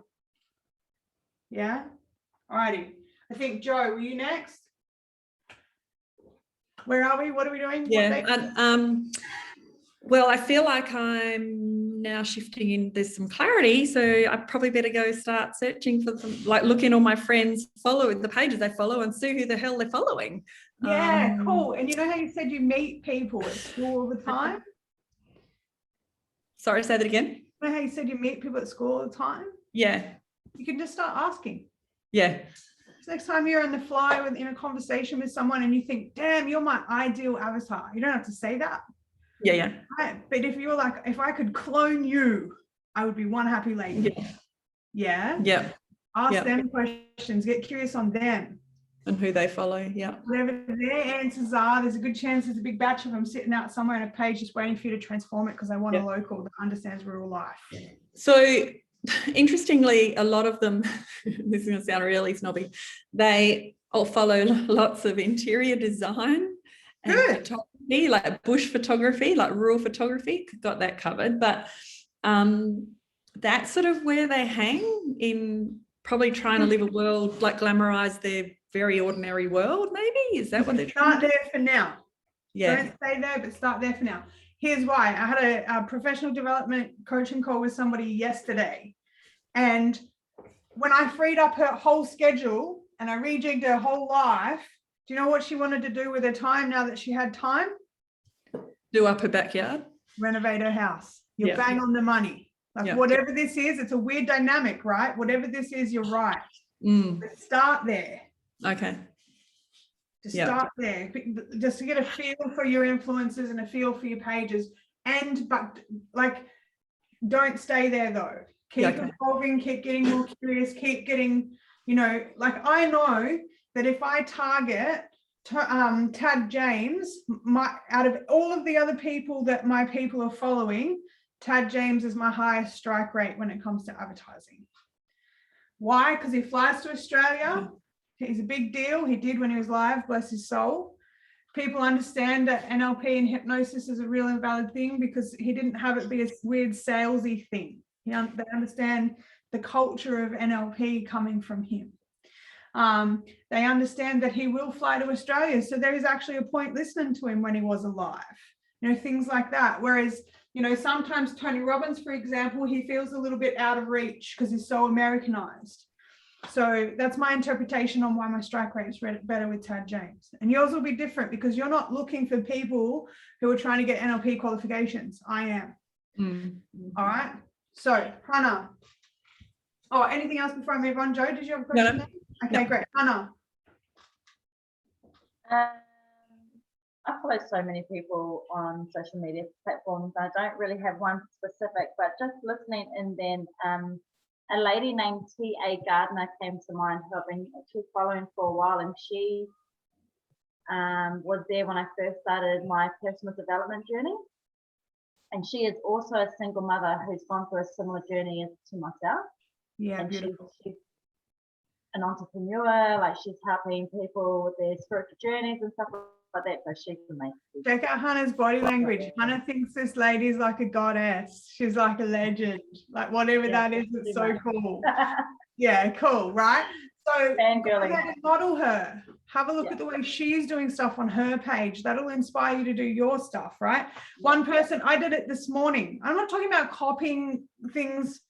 Yeah. All righty. I think Joe, were you next? Where are we? What are we doing? Yeah. And, well, I feel like I'm now shifting in. There's some clarity, so I probably better go start searching for them, like look in all my friends, follow the pages they follow, and see who the hell they're following. Yeah, cool. And you know how you said you meet people at school all the time? Sorry, say that again. You know how you said you meet people at school all the time? Yeah. You can just start asking. Yeah. So next time you're on the fly in a conversation with someone and you think, damn, you're my ideal avatar. You don't have to say that. Yeah, yeah. Right? But if you're like, if I could clone you, I would be one happy lady. Yeah. Yeah. Yeah. Ask Yeah. them questions, get curious on them. And who they follow. Yeah. Whatever their answers are, there's a good chance there's a big batch of them sitting out somewhere on a page just waiting for you to transform it because they want a local that understands rural life. So interestingly, a lot of them, this is going to sound really snobby, they all follow lots of interior design and photography, like bush photography, like rural photography, got that covered. But that's sort of where they hang in, probably trying to live a world, like glamorize their very ordinary world, maybe? Is that what they're trying Start to do? there for now. Yeah. Don't stay there, but start there for now. Here's why. I had a professional development coaching call with somebody yesterday. And when I freed up her whole schedule and I rejigged her whole life, do you know what she wanted to do with her time now that she had time? Do up her backyard. Renovate her house. You're Yeah. bang on the money. Like whatever this is, it's a weird dynamic, right? Whatever this is, you're right. But start there. Okay. Just start there, just to get a feel for your influences and a feel for your pages. But like, don't stay there though. Keep evolving, keep getting more curious, keep getting, like I know that if I target Tad James, out of all of the other people that my people are following, Tad James is my highest strike rate when it comes to advertising. Why? Because he flies to Australia. He's a big deal. He did when he was live, bless his soul. People understand that NLP and hypnosis is a real and valid thing because he didn't have it be a weird salesy thing. They understand the culture of NLP coming from him. They understand that he will fly to Australia. So there is actually a point listening to him when he was alive, things like that. Whereas, sometimes Tony Robbins, for example, he feels a little bit out of reach because he's so Americanized. So that's my interpretation on why my strike rate is better with Tad James. And yours will be different because you're not looking for people who are trying to get NLP qualifications. I am. All right. So Hannah. Oh, anything else before I move on? Joe, did you have a question? No. Okay, great. Hannah. I follow so many people on social media platforms. I don't really have one specific, but just listening, and then a lady named T.A. Gardner came to mind who I've been actually following for a while, and she was there when I first started my personal development journey. And she is also a single mother who's gone through a similar journey to myself. Yeah, And beautiful. she's an entrepreneur, like she's helping people with their spiritual journeys and stuff like that. So she's amazing. Check out Hannah's body language. Hannah thinks this lady's like a goddess. She's like a legend. Like whatever that is, it's so cool. Yeah, cool, right? So go ahead and model her. Have a look at the way she's doing stuff on her page. That'll inspire you to do your stuff, right? One person, I did it this morning. I'm not talking about copying things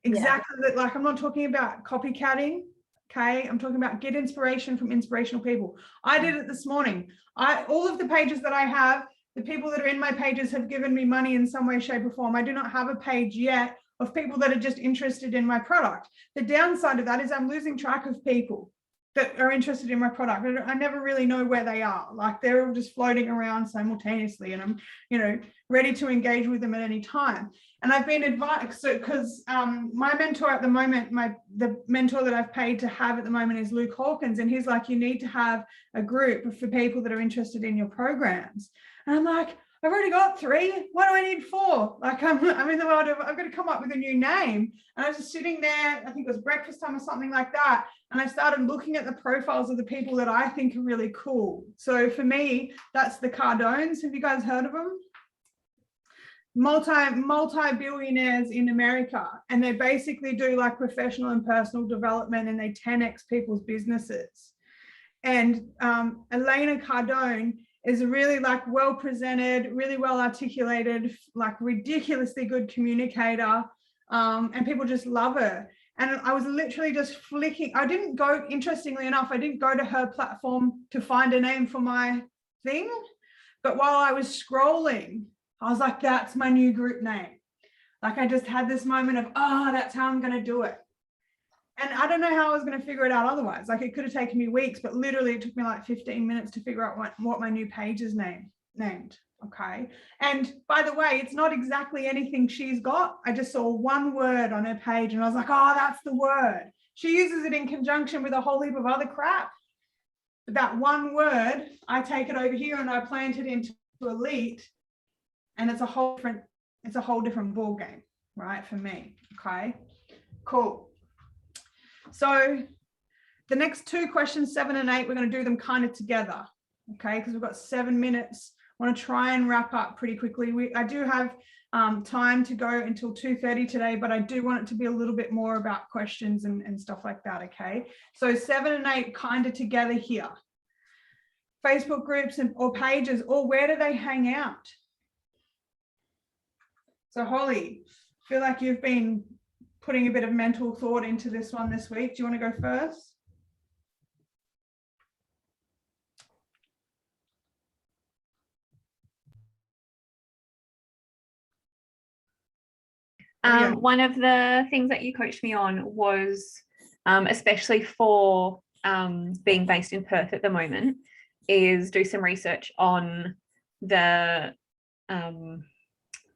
exactly that, like I'm not talking about copycatting. Okay, I'm talking about get inspiration from inspirational people. I did it this morning. All of the pages that I have, the people that are in my pages have given me money in some way, shape, or form. I do not have a page yet of people that are just interested in my product. The downside of that is I'm losing track of people that are interested in my product. I never really know where they are. Like they're all just floating around simultaneously, and I'm, ready to engage with them at any time. And I've been advised, because my mentor at the moment, the mentor that I've paid to have at the moment is Luke Hawkins, and he's like, you need to have a group for people that are interested in your programs. And I'm like, I've already got 3. What do I need 4? Like I'm in the world of, I've got to come up with a new name. And I was just sitting there, I think it was breakfast time or something like that. And I started looking at the profiles of the people that I think are really cool. So for me, that's the Cardones. Have you guys heard of them? Multi-billionaires in America. And they basically do like professional and personal development, and they 10x people's businesses. And Elena Cardone is a really like well presented, really well articulated, like ridiculously good communicator, and people just love her. And I was literally just flicking. I didn't go, interestingly enough, I didn't go to her platform to find a name for my thing, but while I was scrolling, I was like, that's my new group name. Like I just had this moment of, that's how I'm going to do it. And I don't know how I was going to figure it out otherwise. Like it could have taken me weeks, but literally it took me like 15 minutes to figure out what my new page is named. Okay. And by the way, it's not exactly anything she's got. I just saw one word on her page and I was like, that's the word. She uses it in conjunction with a whole heap of other crap. But that one word, I take it over here and I plant it into Elite, and it's a whole different ball game, right? For me. Okay. Cool. So the next 2 questions, 7 and 8, we're going to do them kind of together, okay? Because we've got 7 minutes. I want to try and wrap up pretty quickly. I do have time to go until 2:30 today, but I do want it to be a little bit more about questions and stuff like that, okay? So 7 and 8 kind of together here. Facebook groups or pages, or where do they hang out? So Holly, I feel like you've been putting a bit of mental thought into this one this week. Do you want to go first? One of the things that you coached me on was, especially for being based in Perth at the moment, is do some research on the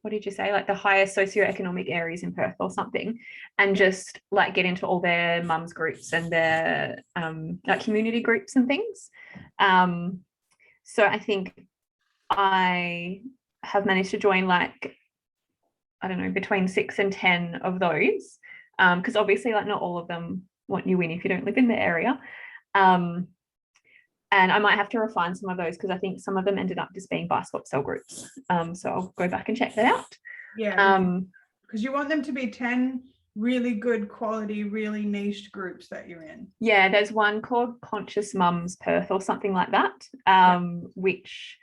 what did you say, like the highest socioeconomic areas in Perth or something, and just like get into all their mums groups and their like community groups and things. So I think I have managed to join like, I don't know, between 6 and 10 of those, because obviously like not all of them want you in if you don't live in the area. And I might have to refine some of those because I think some of them ended up just being buy swap sell groups. So I'll go back and check that out. Yeah, because you want them to be 10 really good quality, really niched groups that you're in. Yeah, there's one called Conscious Mums Perth or something like that, which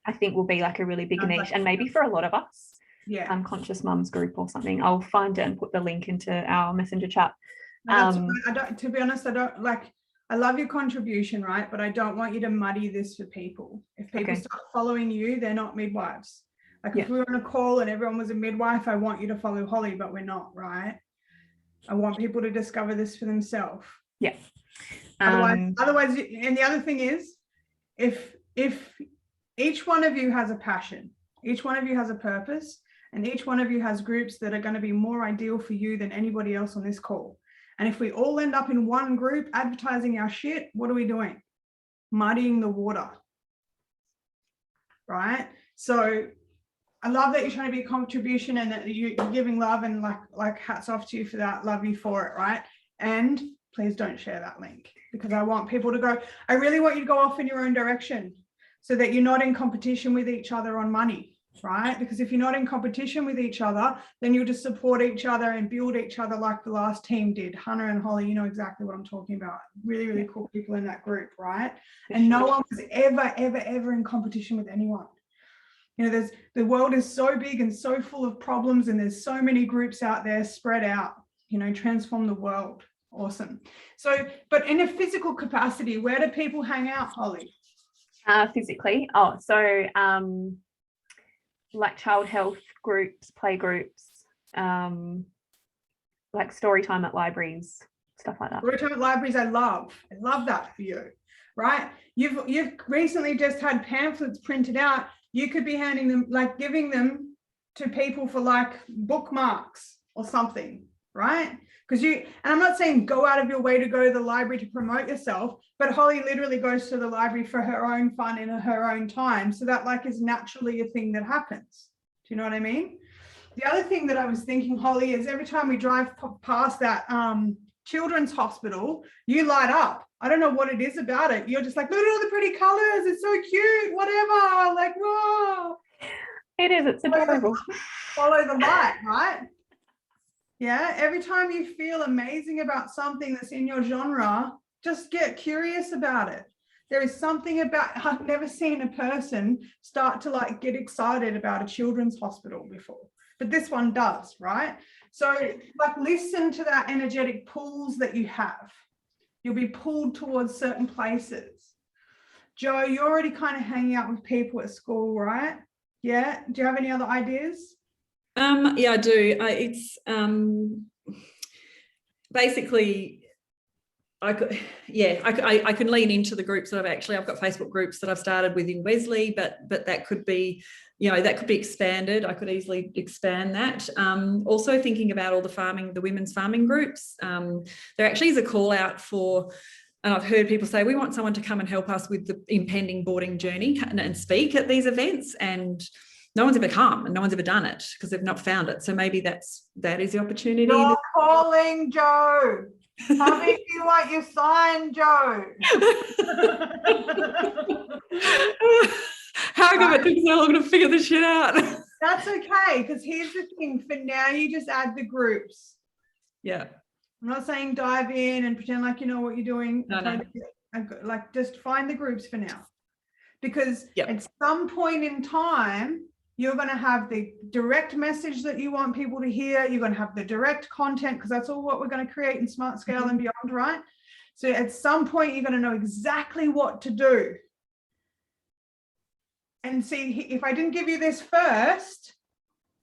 I think will be like a really big niche, and maybe for a lot of us. Yeah. Conscious Mums group or something. I'll find it and put the link into our messenger chat. No, to be honest, I love your contribution, right? But I don't want you to muddy this for people. If people start following you, they're not midwives. Like if we were on a call and everyone was a midwife, I want you to follow Holly, but we're not, right? I want people to discover this for themselves. Yeah. Otherwise, and the other thing is, if each one of you has a passion. Each one of you has a purpose, and each one of you has groups that are going to be more ideal for you than anybody else on this call. And if we all end up in one group advertising our shit, what are we doing? Muddying the water, right? So I love that you're trying to be a contribution and that you're giving love, and like hats off to you for that. Love you for it, right? And please don't share that link, because I want people to go, I really want you to go off in your own direction so that you're not in competition with each other on money, right? Because if you're not in competition with each other, then you'll just support each other and build each other like the last team did. Hannah and Holly, you know exactly what I'm talking about. Really, really cool people in that group, right? And no one was ever in competition with anyone. You know, the world is so big and so full of problems, and there's so many groups out there spread out, you know, transform the world. Awesome. So, but in a physical capacity, where do people hang out, Holly? Physically. Like child health groups, play groups, like story time at libraries, stuff like that. Story time at libraries, I love that for you, right? You've recently just had pamphlets printed out. You could be handing them, like giving them to people for like bookmarks or something, right? Because and I'm not saying go out of your way to go to the library to promote yourself, but Holly literally goes to the library for her own fun in her own time. So that like is naturally a thing that happens. Do you know what I mean? The other thing that I was thinking, Holly, is every time we drive past that children's hospital, you light up. I don't know what it is about it. You're just like, look at all the pretty colors. It's so cute, whatever. Like, whoa. It is, it's adorable. Follow the light, right? Yeah, every time you feel amazing about something that's in your genre, just get curious about it. There is something about, I've never seen a person start to like get excited about a children's hospital before, but this one does, right? So like listen to that energetic pulls that you have. You'll be pulled towards certain places. Joe, you're already kind of hanging out with people at school, right? Yeah. Do you have any other ideas? Yeah, I do. It's basically, I can lean into the groups that I've got Facebook groups that I've started with in Wesley, but that could be, you know, that could be expanded. I could easily expand that. Also thinking about all the women's farming groups. There actually is a call out for, and I've heard people say, we want someone to come and help us with the impending boarding journey and speak at these events, and no one's ever come and no one's ever done it because they've not found it. So maybe that is the opportunity. You're calling, Joe. How many do you want your sign, Joe? How come it took so long to figure this shit out? That's okay, because here's the thing. For now, you just add the groups. Yeah. I'm not saying dive in and pretend like you know what you're doing. No. Like just find the groups for now. Because at some point in time, you're going to have the direct message that you want people to hear. You're going to have the direct content, because that's all what we're going to create in Smart Scale and beyond, right? So at some point, you're going to know exactly what to do. And see, if I didn't give you this first,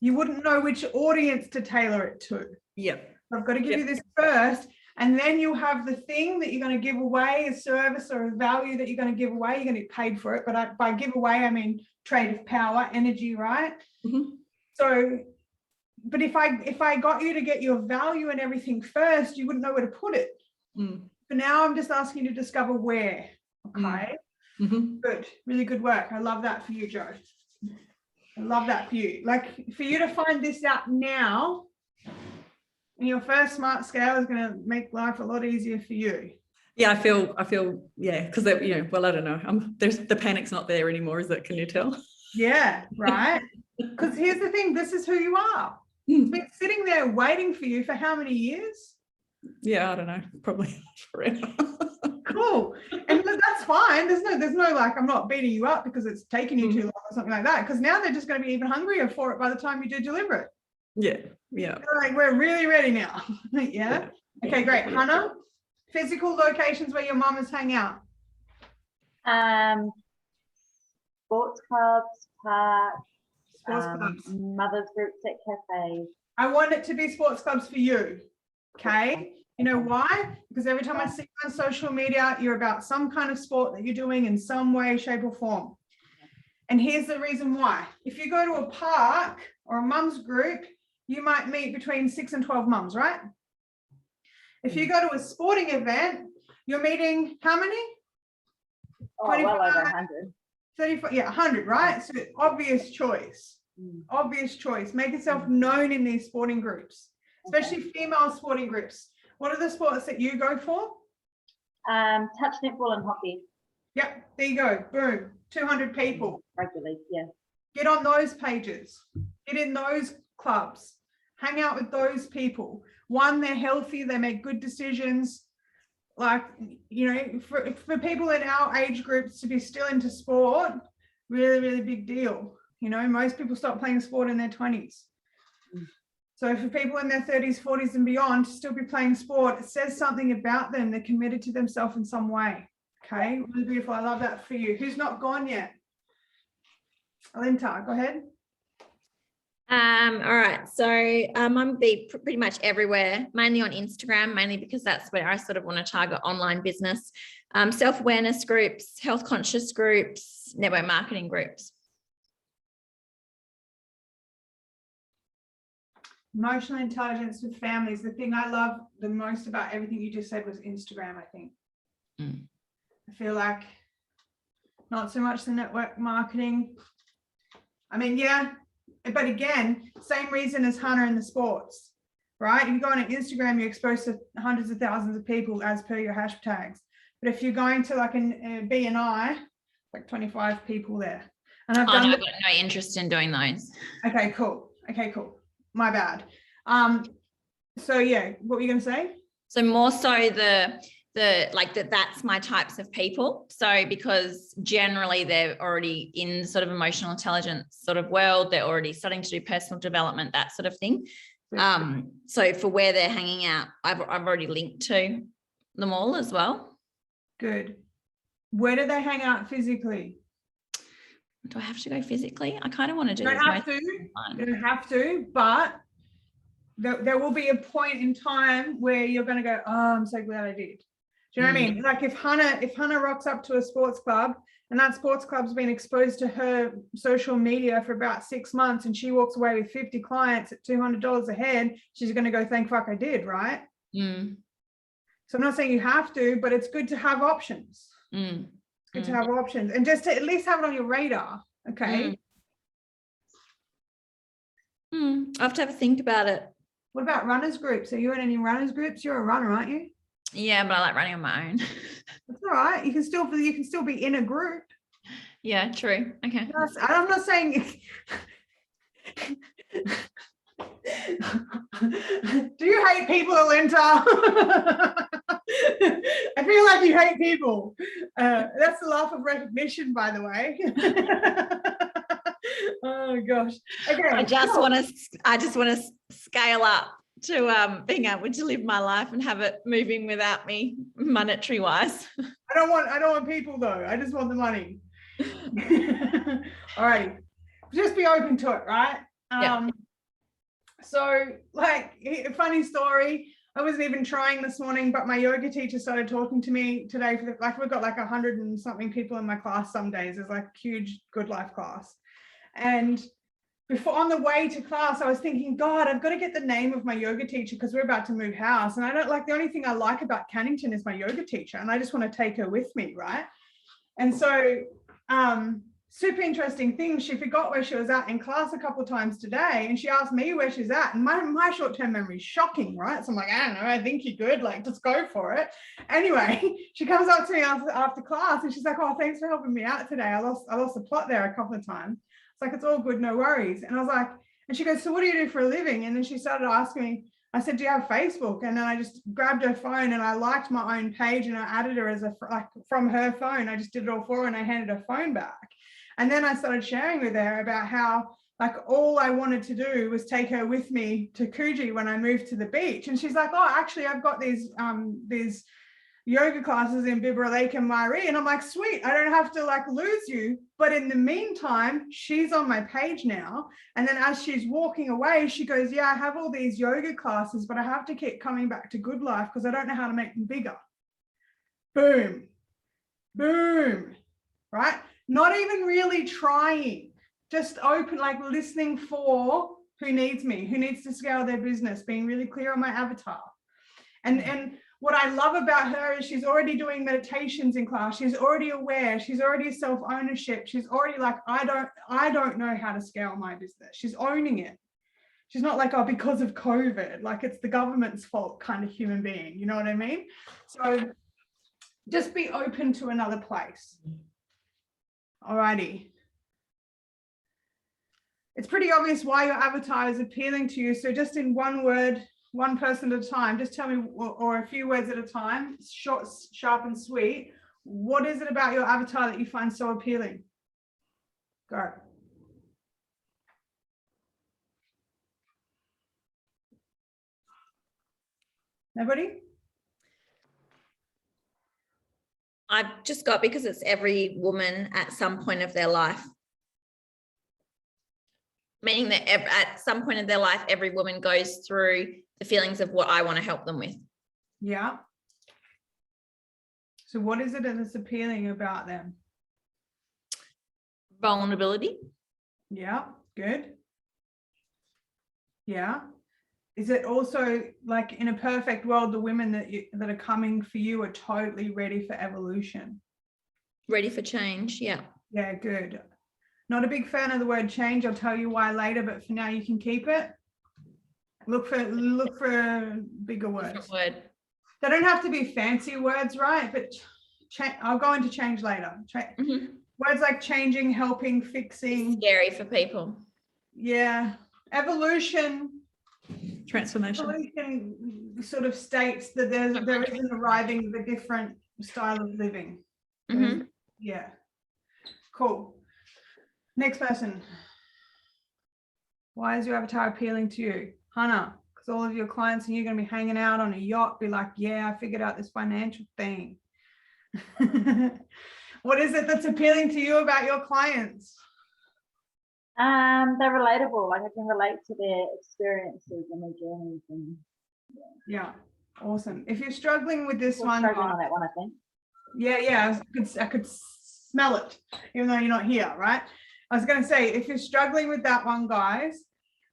you wouldn't know which audience to tailor it to. Yep. I've got to give you this first, and then you have the thing that you're going to give away, a service or a value that you're going to give away. You're going to get paid for it, but by give away, I mean trade of power, energy, right? Mm-hmm. So, but if I got you to get your value and everything first, you wouldn't know where to put it. But now I'm just asking you to discover where. Okay. Mm-hmm. Good, really good work. I love that for you, Joe. I love that for you. Like for you to find this out now in your first Smart Scale is going to make life a lot easier for you. Yeah, I feel, yeah, because you know, well, I don't know. The panic's not there anymore, is it? Can you tell? Yeah, right. Because here's the thing: this is who you are. It's been sitting there waiting for you for how many years? Yeah, I don't know. Probably forever. Cool, and that's fine. There's no like I'm not beating you up because it's taken you too long or something like that. Because now they're just going to be even hungrier for it by the time you do deliver it. Yeah. They're like, we're really ready now. Yeah. Okay, great. Hannah, physical locations where your mamas hang out. Sports clubs, parks, Sports clubs. mothers groups at cafes. I want it to be sports clubs for you. Okay. You know why? Because every time I see you on social media, you're about some kind of sport that you're doing in some way, shape, or form. And here's the reason why. If you go to a park or a mum's group, you might meet between 6 and 12 mums, right? If you go to a sporting event, you're meeting how many? Oh, well over 100. 35, yeah, 100, right? So obvious choice. Obvious choice. Make yourself known in these sporting groups, especially female sporting groups. What are the sports that you go for? Touch netball and hockey. Yep, there you go. Boom. 200 people. Regularly, yeah. Get on those pages. Get in those clubs. Hang out with those people. One, they're healthy. They make good decisions. Like, you know, for people in our age groups to be still into sport, really, really big deal. You know, most people stop playing sport in their 20s. So for people in their 30s, 40s and beyond to still be playing sport, it says something about them. They're committed to themselves in some way. Okay, really beautiful. I love that for you. Who's not gone yet? Alinta, go ahead. All right, so I'm be pretty much everywhere, mainly on Instagram, mainly because that's where I sort of want to target online business, self-awareness groups, health conscious groups, network marketing groups. Emotional intelligence with families. The thing I love the most about everything you just said was Instagram, I think. I feel like not so much the network marketing. I mean, yeah, but again, same reason as Hannah in the sports, right? If you go on Instagram, you're exposed to hundreds of thousands of people as per your hashtags. But if you're going to like a BNI, like 25 people there. And I've I've got no interest in doing those. Okay, cool. Okay, cool. My bad. So yeah, what were you going to say? So more so that's my types of people. So because generally they're already in sort of emotional intelligence sort of world, they're already starting to do personal development, that sort of thing. So for where they're hanging out, I've already linked to them all as well. Good. Where do they hang out physically? Do I have to go physically? I kind of want to do You don't have to. You don't have to, but there will be a point in time where you're going to go, oh, I'm so glad I did. Do you know what I mean? Like if Hannah rocks up to a sports club and that sports club's been exposed to her social media for about 6 months and she walks away with 50 clients at $200 a head, she's going to go, thank fuck I did, right? So I'm not saying you have to, but it's good to have options. It's good to have options and just to at least have it on your radar. Okay. I have to have a think about it. What about runners groups? Are you in any runners groups? You're a runner, aren't you? Yeah, but I like running on my own. That's all right. You can still be in a group. Yeah, true. Okay. Yes, I'm not saying. Do you hate people, Alinta? I feel like you hate people. That's the laugh of recognition, by the way. Oh gosh. Okay. I just want to scale up to being able to live my life and have it moving without me monetary wise. I don't want people though. I just want the money. All right. Just be open to it, right? So like a funny story. I wasn't even trying this morning, but my yoga teacher started talking to me today for we've got like 100 and something people in my class some days. It's like a huge good life class. And before on the way to class, I was thinking, God, I've got to get the name of my yoga teacher because we're about to move house. And I don't like, the only thing I like about Cannington is my yoga teacher. And I just want to take her with me, right? And so super interesting thing, she forgot where she was at in class a couple of times today. And she asked me where she's at. And my short-term memory is shocking, right? So I'm like, I don't know, I think you're good. Like, just go for it. Anyway, she comes up to me after class and she's like, oh, thanks for helping me out today. I lost the plot there a couple of times. Like, it's all good, no worries. And I was like, and she goes, so what do you do for a living? And then she started asking me, I said, do you have Facebook? And then I just grabbed her phone and I liked my own page and I added her as from her phone. I just did it all for her and I handed her phone back. And then I started sharing with her about how like all I wanted to do was take her with me to Coogee when I moved to the beach. And she's like, oh, actually, I've got these yoga classes in Bibra Lake and Marie. And I'm like, sweet, I don't have to like lose you. But in the meantime, she's on my page now. And then as she's walking away, she goes, yeah, I have all these yoga classes, but I have to keep coming back to Good Life because I don't know how to make them bigger. Boom, boom, right? not even really trying, just open, like listening for who needs me, who needs to scale their business, being really clear on my avatar. And what I love about her is she's already doing meditations in class. She's already aware. She's already self-ownership. She's already like, I don't know how to scale my business. She's owning it. She's not like, oh, because of COVID, like it's the government's fault kind of human being. You know what I mean? So just be open to another place. Alrighty. It's pretty obvious why your avatar is appealing to you. So just in one word, one person at a time, just tell me, or a few words at a time, short, sharp and sweet. What is it about your avatar that you find so appealing? Go. Nobody? I've just got, because it's every woman at some point of their life. Meaning that at some point of their life, every woman goes through the feelings of what I want to help them with. Yeah. So what is it that's appealing about them? Vulnerability. Yeah, good. Yeah. Is it also like in a perfect world, the women that are coming for you are totally ready for evolution? Ready for change. Yeah. Yeah, good. Not a big fan of the word change. I'll tell you why later, but for now you can keep it. Look for bigger words. Different word. They don't have to be fancy words, right? But I'll go into change later. Words like changing, helping, fixing. Scary for people. Yeah. Evolution. Transformation. Evolution sort of states that there is an arriving of a different style of living. Mm-hmm. Yeah. Cool. Next person. Why is your avatar appealing to you? Hannah, because all of your clients and you're going to be hanging out on a yacht, be like, yeah, I figured out this financial thing. What is it that's appealing to you about your clients? They're relatable. Like I can relate to their experiences and their journeys. And yeah, awesome. If you're struggling with this we're one, struggling on that one, I think. yeah, I could smell it, even though you're not here, right? I was going to say, if you're struggling with that one, guys,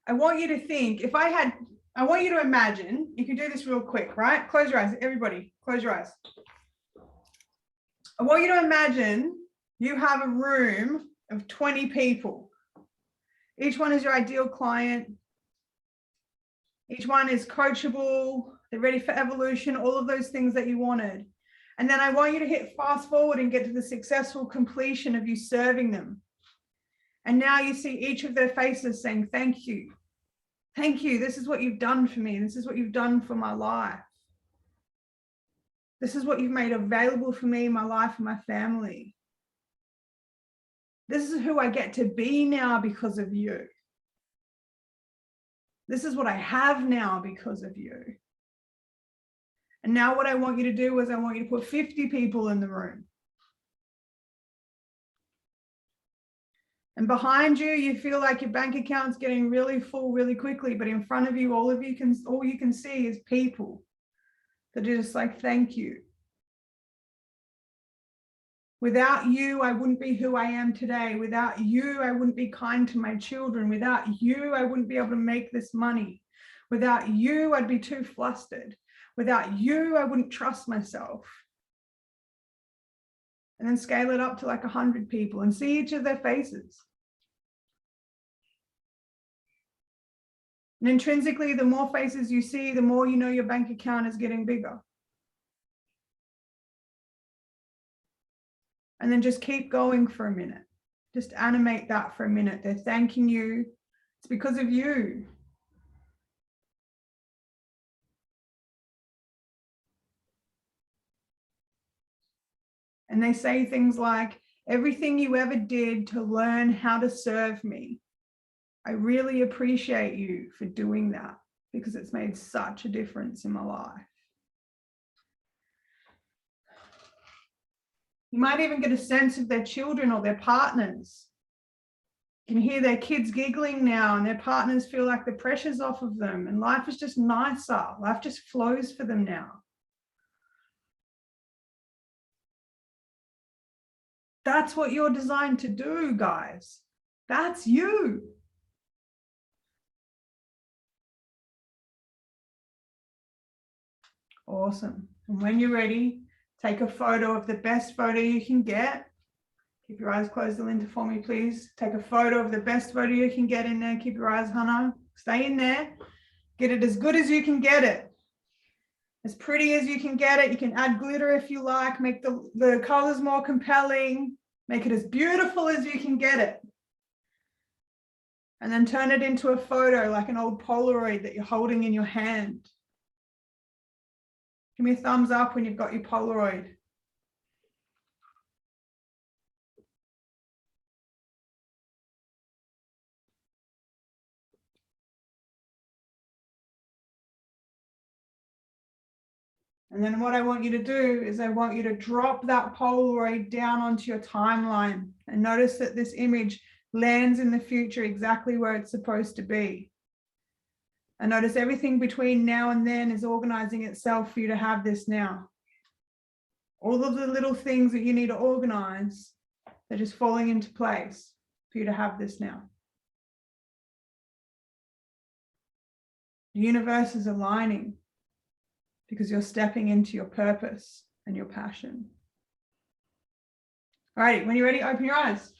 I want you to think, I want you to imagine, you can do this real quick, right? Close your eyes, everybody, close your eyes. I want you to imagine you have a room of 20 people. Each one is your ideal client. Each one is coachable. They're ready for evolution, all of those things that you wanted. And then I want you to hit fast forward and get to the successful completion of you serving them. And now you see each of their faces saying, thank you. Thank you. This is what you've done for me. This is what you've done for my life. This is what you've made available for me, my life, and my family. This is who I get to be now because of you. This is what I have now because of you. And now what I want you to do is I want you to put 50 people in the room. And behind you, you feel like your bank account's getting really full really quickly, but in front of you, all you can see is people that are just like, thank you. Without you, I wouldn't be who I am today. Without you, I wouldn't be kind to my children. Without you, I wouldn't be able to make this money. Without you, I'd be too flustered. Without you, I wouldn't trust myself. And then scale it up to like 100 people and see each of their faces. And intrinsically, the more faces you see, the more you know your bank account is getting bigger. And then just keep going for a minute. Just animate that for a minute. They're thanking you. It's because of you. And they say things like, everything you ever did to learn how to serve me, I really appreciate you for doing that because it's made such a difference in my life. You might even get a sense of their children or their partners. You can hear their kids giggling now and their partners feel like the pressure's off of them and life is just nicer. Life just flows for them now. That's what you're designed to do, guys. That's you. Awesome. And when you're ready, take a photo of the best photo you can get. Keep your eyes closed, Linda, for me, please. Take a photo of the best photo you can get in there. Keep your eyes, Hannah. Stay in there. Get it as good as you can get it. As pretty as you can get it. You can add glitter if you like. Make the colors more compelling. Make it as beautiful as you can get it. And then turn it into a photo, like an old Polaroid that you're holding in your hand. Give me a thumbs up when you've got your Polaroid. And then what I want you to do is I want you to drop that Polaroid down onto your timeline and notice that this image lands in the future exactly where it's supposed to be. And notice everything between now and then is organizing itself for you to have this now. All of the little things that you need to organize, they're just falling into place for you to have this now. The universe is aligning because you're stepping into your purpose and your passion. All right, when you're ready, open your eyes.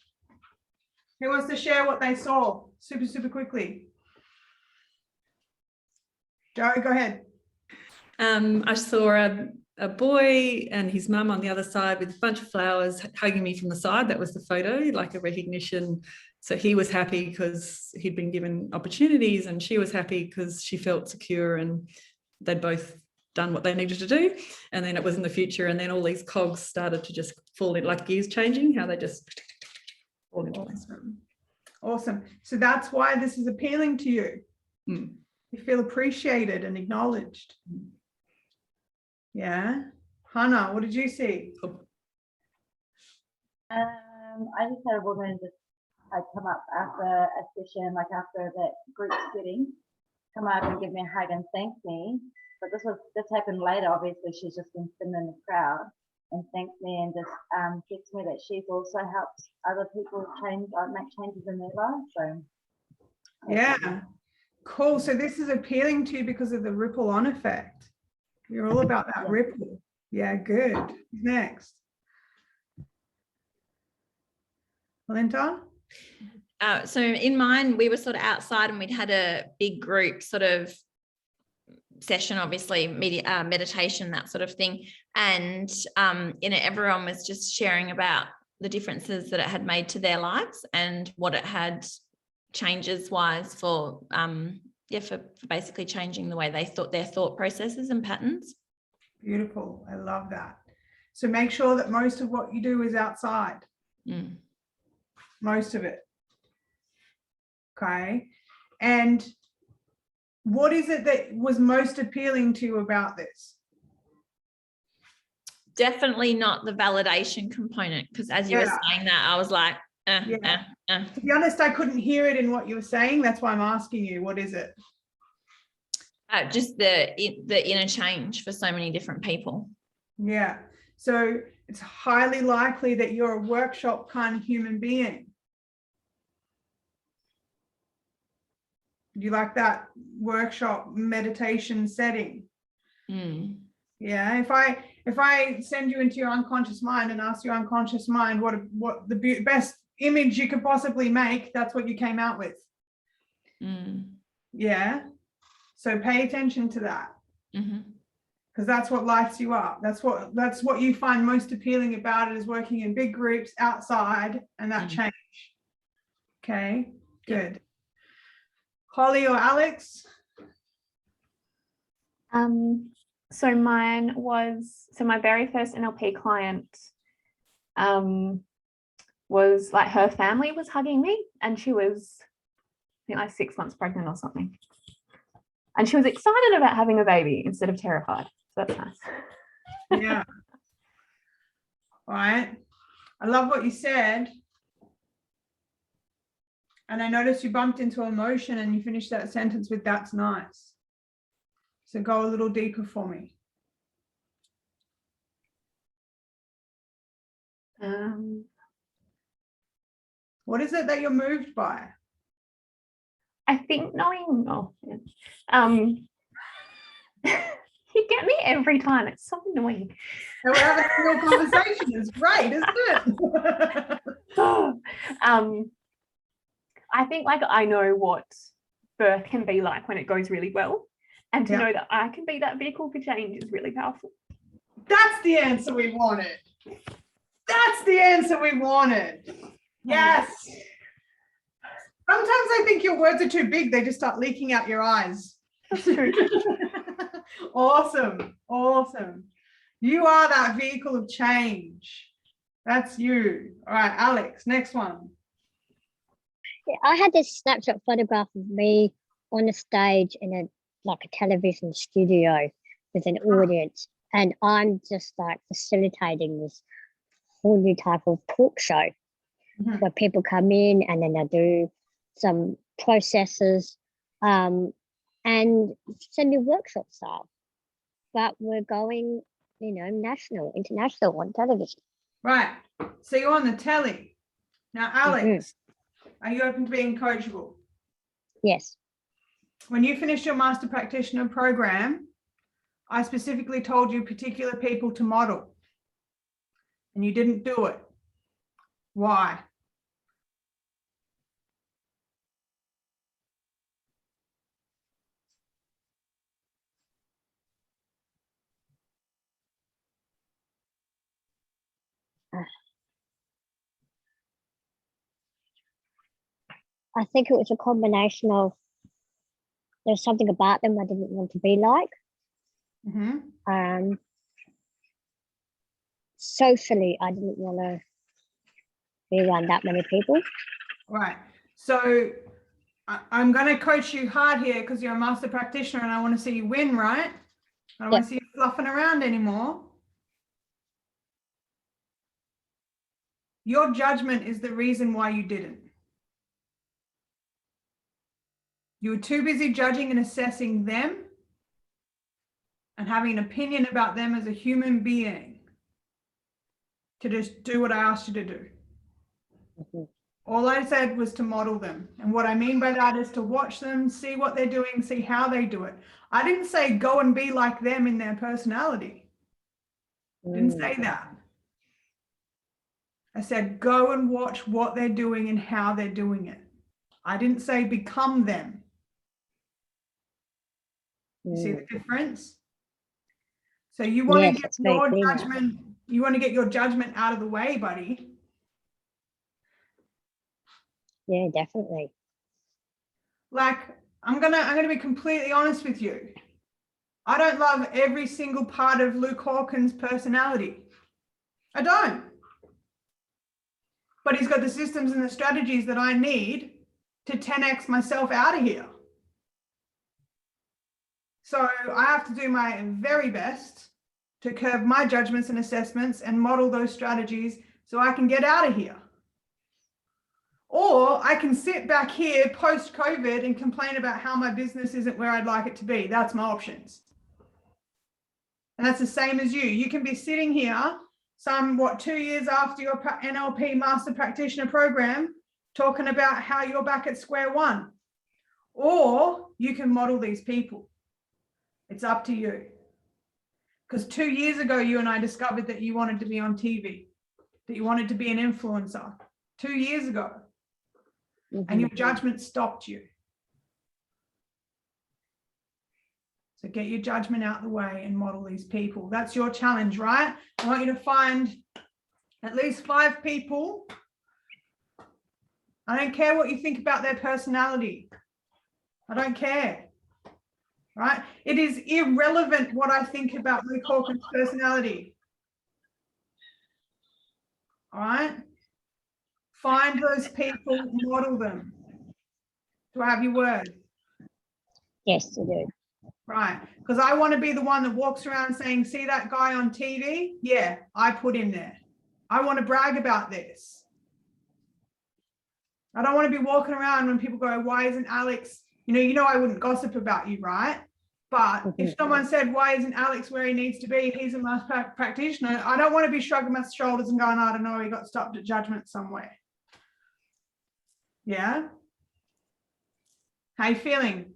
Who wants to share what they saw super quickly? Joe, go ahead. I saw a boy and his mum on the other side with a bunch of flowers hugging me from the side. That was the photo, like a recognition. So he was happy because he'd been given opportunities, and she was happy because she felt secure and they'd both done what they needed to do. And then it was in the future, and then all these cogs started to just fall in, like gears changing, how they just fall into place. Awesome. So that's why this is appealing to you. Mm. You feel appreciated and acknowledged. Yeah. Hannah, what did you see? I just had a woman just come up after a session, like after that group sitting, come up and give me a hug and thank me. But this happened later. Obviously, she's just been sitting in the crowd and thanked me and just said to me that she's also helped other people change, make changes in their lives. So yeah, cool. So this is appealing to you because of the ripple on effect. You're all about that ripple. Yeah, good. Who's next? Melinda? So in mine, we were sort of outside and we'd had a big group sort of session, obviously meditation, that sort of thing. And everyone was just sharing about the differences that it had made to their lives and what it had changes wise for basically changing the way they thought, their thought processes and patterns. Beautiful. I love that. So make sure that most of what you do is outside. Most of it. Okay. And what is it that was most appealing to you about this? Definitely not the validation component, because as you were saying that, I was like, To be honest, I couldn't hear it in what you were saying. That's why I'm asking you, what is it? Just the inner change for so many different people. Yeah. So it's highly likely that you're a workshop kind of human being. Do you like that workshop meditation setting? Yeah. If I send you into your unconscious mind and ask your unconscious mind what the best image you could possibly make, that's what you came out with. Yeah. So pay attention to that. Because that's what lights you up. That's what you find most appealing about it, is working in big groups outside and that change. Okay, good. Holly or Alex? So mine was, my very first NLP client was like, her family was hugging me and she was, I think, like 6 months pregnant or something. And she was excited about having a baby instead of terrified. So that's nice. Yeah. All right. I love what you said. And I noticed you bumped into emotion and you finished that sentence with "that's nice." So go a little deeper for me. What is it that you're moved by? I think knowing, you get me every time. It's so annoying. And we're having a real conversation. It's great, isn't it? I think like I know what birth can be like when it goes really well. And to know that I can be that vehicle for change is really powerful. That's the answer we wanted. That's the answer we wanted. Yes. Sometimes I think your words are too big. They just start leaking out your eyes. That's true. Awesome. Awesome. You are that vehicle of change. That's you. All right, Alex, next one. I had this snapshot photograph of me on a stage in a television studio with an audience, and I'm just like facilitating this whole new type of talk show where people come in and then they do some processes and it's a new workshop style, but we're going national, international on television. Right, so you're on the telly now. Alex, are you open to being coachable? Yes. When you finished your master practitioner program, I specifically told you particular people to model, and you didn't do it. Why? I think it was a combination of there's something about them I didn't want to be like. Socially, I didn't want to be around that many people. Right. So I'm going to coach you hard here because you're a master practitioner and I want to see you win, right? I don't want to see you fluffing around anymore. Your judgment is the reason why you didn't. You were too busy judging and assessing them and having an opinion about them as a human being to just do what I asked you to do. All I said was to model them. And what I mean by that is to watch them, see what they're doing, see how they do it. I didn't say go and be like them in their personality. I didn't say that. I said go and watch what they're doing and how they're doing it. I didn't say become them. You see the difference? So you want to get your judgment, you want to get your judgment out of the way, buddy. Yeah, definitely. Like, I'm gonna be completely honest with you. I don't love every single part of Luke Hawkins' personality. I don't. But he's got the systems and the strategies that I need to 10x myself out of here. So I have to do my very best to curb my judgments and assessments and model those strategies so I can get out of here. Or I can sit back here post-COVID and complain about how my business isn't where I'd like it to be. That's my options. And that's the same as you. You can be sitting here 2 years after your NLP Master Practitioner program talking about how you're back at square one. Or you can model these people. It's up to you. Because 2 years ago, you and I discovered that you wanted to be on TV, that you wanted to be an influencer 2 years ago. And your judgment stopped you. So get your judgment out of the way and model these people. That's your challenge, right? I want you to find at least 5 people. I don't care what you think about their personality. I don't care. Right? It is irrelevant what I think about Luke Hawkins' personality. All right? Find those people, model them. Do I have your word? Yes, you do. Right. Because I want to be the one that walks around saying, see that guy on TV? Yeah, I put him there. I want to brag about this. I don't want to be walking around when people go, why isn't Alex, you know, I wouldn't gossip about you, right? But if someone said, why isn't Alex where he needs to be? He's a master practitioner. I don't want to be shrugging my shoulders and going, I don't know, he got stopped at judgment somewhere. Yeah. How you feeling?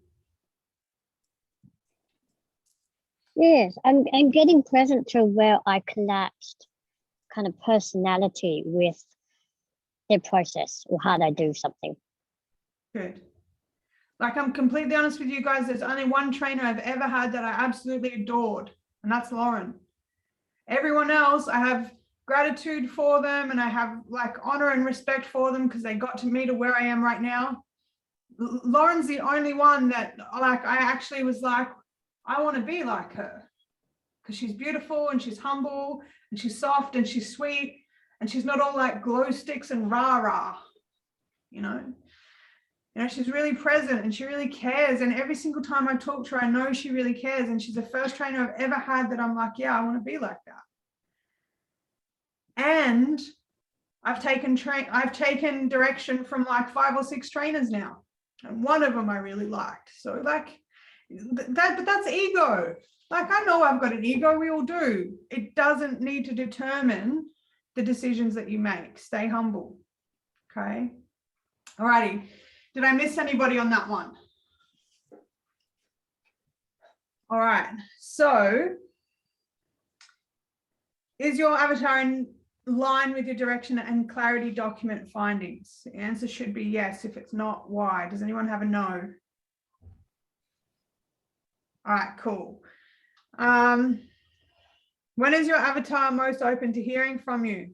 Yes, I'm getting present to where I collapsed kind of personality with the process or how they do something. Good. Like, I'm completely honest with you guys, there's only one trainer I've ever had that I absolutely adored, and that's Lauren. Everyone else, I have gratitude for them, and I have like honor and respect for them because they got me to where I am right now. Lauren's the only one that like I actually was like, I want to be like her, because she's beautiful and she's humble and she's soft and she's sweet and she's not all like glow sticks and rah-rah, you know. She's really present and she really cares. And every single time I talk to her, I know she really cares. And she's the first trainer I've ever had that I'm like, yeah, I want to be like that. And I've taken direction from like 5 or 6 trainers now. And one of them I really liked. So like but that's ego. Like, I know I've got an ego, we all do. It doesn't need to determine the decisions that you make. Stay humble. Okay. All righty. Did I miss anybody on that one? All right. So is your avatar in line with your direction and clarity document findings? The answer should be yes. If it's not, why? Does anyone have a no? All right, cool. When is your avatar most open to hearing from you?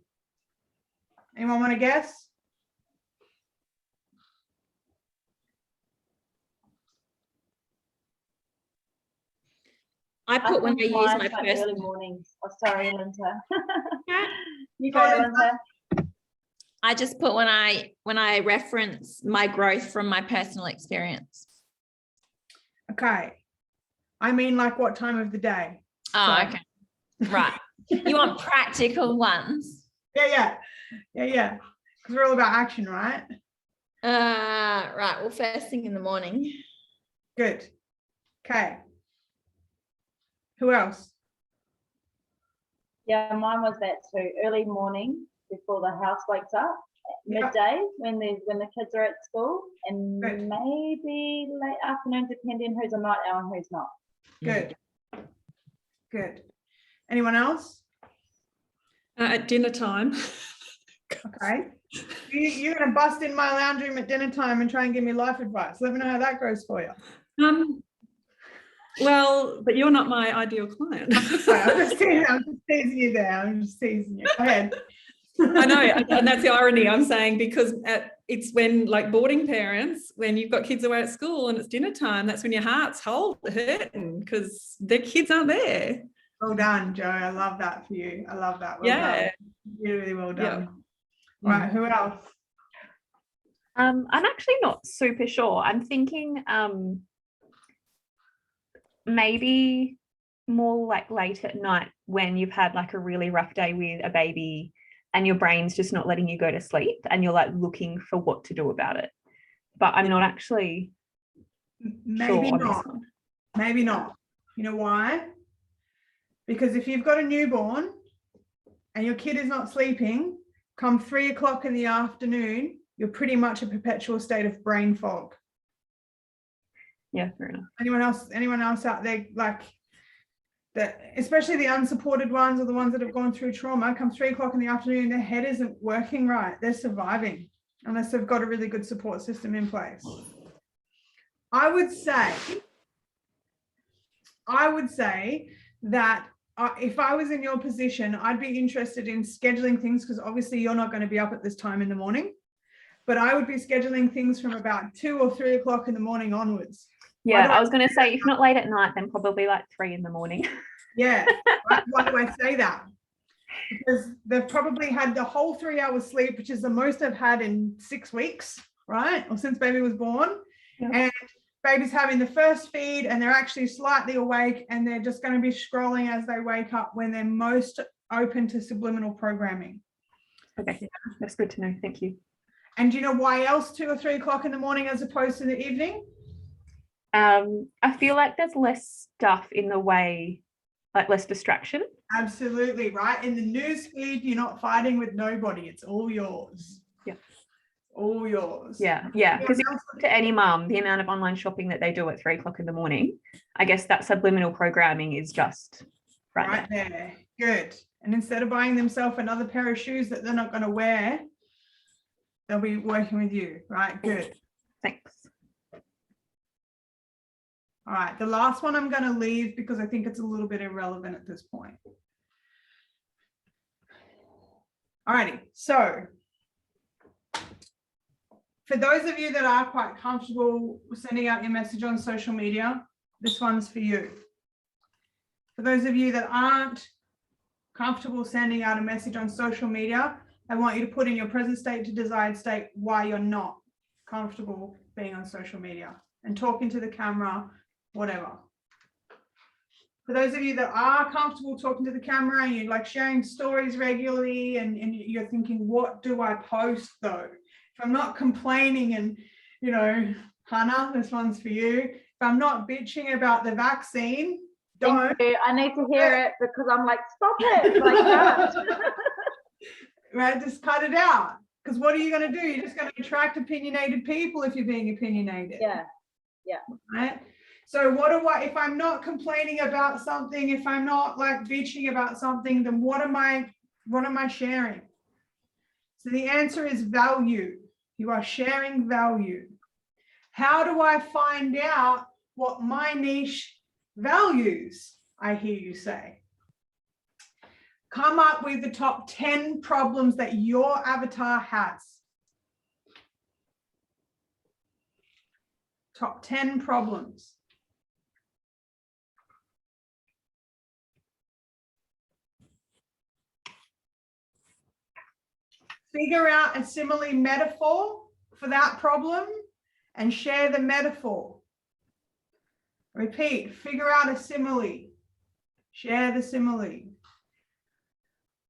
Anyone want to guess? I put when I use Mine's my like early personal. mornings. Oh, sorry, Linda. Yeah. You go, Linda. I just put when I reference my growth from my personal experience. Okay. I mean, like, what time of the day? Oh, So- okay. Right. You want practical ones? Yeah. Because we're all about action, right? Right. Well, first thing in the morning. Good. Okay. Who else? Yeah, mine was that too. Early morning before the house wakes up. Yep. Midday when the kids are at school, and Good. maybe late afternoon, depending who's a night owl and who's not. Good. Good. Anyone else? At dinner time. Okay. You're going to bust in my lounge room at dinner time and try and give me life advice. Let me know how that goes for you. Well, but you're not my ideal client. I'm just teasing you there. I'm just teasing you. Go ahead. I know, and that's the irony I'm saying, because it's when, like, boarding parents, when you've got kids away at school and it's dinner time, that's when your heart's hurting because their kids aren't there. Well done, Joe. I love that for you. I love that. Well Yeah. done. Really, really well done. Yeah. All right, who else? I'm actually not super sure. I'm thinking maybe more like late at night when you've had like a really rough day with a baby and your brain's just not letting you go to sleep and you're like looking for what to do about it. But I'm not actually Maybe sure on this not. one. Maybe not. You know why? Because if you've got a newborn and your kid is not sleeping, come 3 o'clock in the afternoon, you're pretty much a perpetual state of brain fog. Yeah, fair enough. Anyone else out there, like that, especially the unsupported ones or the ones that have gone through trauma, come 3 o'clock in the afternoon, their head isn't working right. They're surviving unless they've got a really good support system in place. I would say that if I was in your position, I'd be interested in scheduling things, because obviously you're not going to be up at this time in the morning, but I would be scheduling things from about 2 or 3 o'clock in the morning onwards. Yeah, I was going to say, if not late at night, then probably like 3 in the morning. Yeah. Why do I say that? Because they've probably had the whole 3 hours sleep, which is the most I've had in 6 weeks, right? Or since baby was born. Yep. And baby's having the first feed and they're actually slightly awake and they're just going to be scrolling as they wake up when they're most open to subliminal programming. Okay, that's good to know. Thank you. And do you know why else 2 or 3 o'clock in the morning as opposed to the evening? I feel like there's less stuff in the way, like less distraction. Absolutely, right? In the news feed, you're not fighting with nobody. It's all yours. Yeah. all yours. Yeah. Anyone Because else? to any mum, the amount of online shopping that they do at 3 o'clock in the morning, I guess that subliminal programming is just right there. there. Good. And instead of buying themselves another pair of shoes that they're not going to wear, they'll be working with you, right? Good. Thanks. All right, the last one I'm going to leave because I think it's a little bit irrelevant at this point. All righty, so for those of you that are quite comfortable sending out your message on social media, this one's for you. For those of you that aren't comfortable sending out a message on social media, I want you to put in your present state to desired state why you're not comfortable being on social media and talking to the camera, whatever. For those of you that are comfortable talking to the camera and you're like sharing stories regularly and you're thinking, what do I post though? If I'm not complaining and, you know, Hannah, this one's for you. If I'm not bitching about the vaccine, don't. Thank you. I need to hear it because I'm like, stop it. Like that. Right, just cut it out. Because what are you going to do? You're just going to attract opinionated people if you're being opinionated. Yeah. Right. So if I'm not complaining about something, if I'm not like bitching about something, then what am I sharing? So the answer is value. You are sharing value. How do I find out what my niche values? I hear you say. Come up with the top 10 problems that your avatar has. Top 10 problems. Figure out a simile metaphor for that problem and share the metaphor. Repeat, figure out a simile. Share the simile.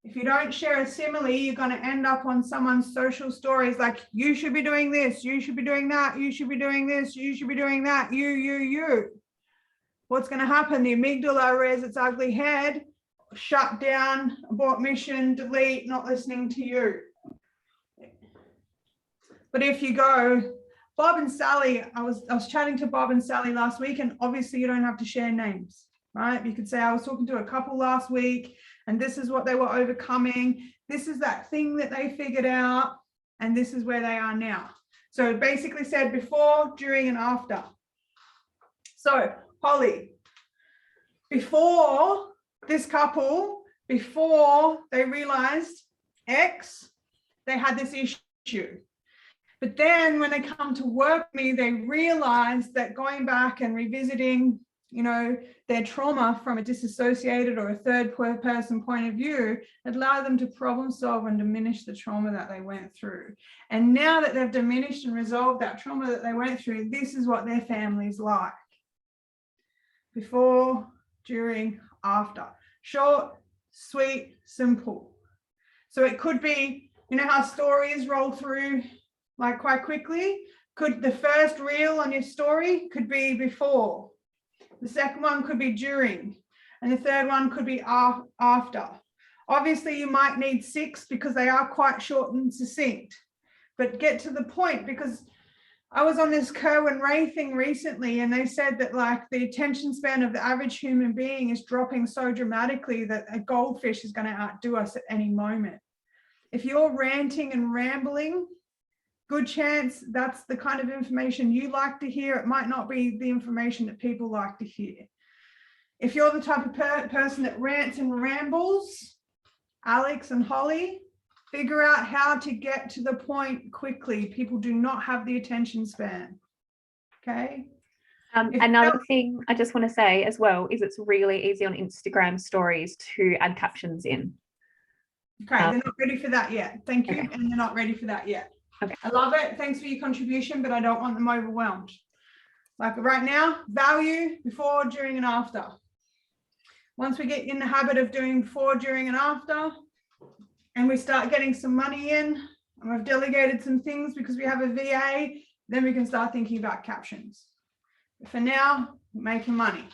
If you don't share a simile, you're going to end up on someone's social stories like, you should be doing this, you should be doing that, you should be doing this, you should be doing that, you. What's going to happen? The amygdala rears its ugly head, shut down, abort mission, delete, not listening to you. But if you go, Bob and Sally, I was chatting to Bob and Sally last week, and obviously you don't have to share names, right? You could say, I was talking to a couple last week, and this is what they were overcoming. This is that thing that they figured out, and this is where they are now. So it basically said before, during, and after. So Holly, before this couple, before they realized X, they had this issue. But then when they come to work with me, they realize that going back and revisiting, you know, their trauma from a disassociated or a third person point of view, it allowed them to problem solve and diminish the trauma that they went through. And now that they've diminished and resolved that trauma that they went through, this is what their family's like. Before, during, after. Short, sweet, simple. So it could be, you know how stories roll through like quite quickly? Could the first reel on your story could be before. The second one could be during, and the third one could be after. Obviously, you might need 6 because they are quite short and succinct, but get to the point, because I was on this Kerwin Ray thing recently, and they said that like the attention span of the average human being is dropping so dramatically that a goldfish is going to outdo us at any moment. If you're ranting and rambling, good chance that's the kind of information you like to hear. It might not be the information that people like to hear. If you're the type of person that rants and rambles, Alex and Holly, figure out how to get to the point quickly. People do not have the attention span. Okay. Another thing I just want to say as well is it's really easy on Instagram stories to add captions in. Okay, they're not ready for that yet. Thank you. Okay. And they're not ready for that yet. Okay. I love it. Thanks for your contribution, but I don't want them overwhelmed. Like right now, value before, during, and after. Once we get in the habit of doing before, during, and after, and we start getting some money in, and we've delegated some things because we have a VA, then we can start thinking about captions. But for now, making money,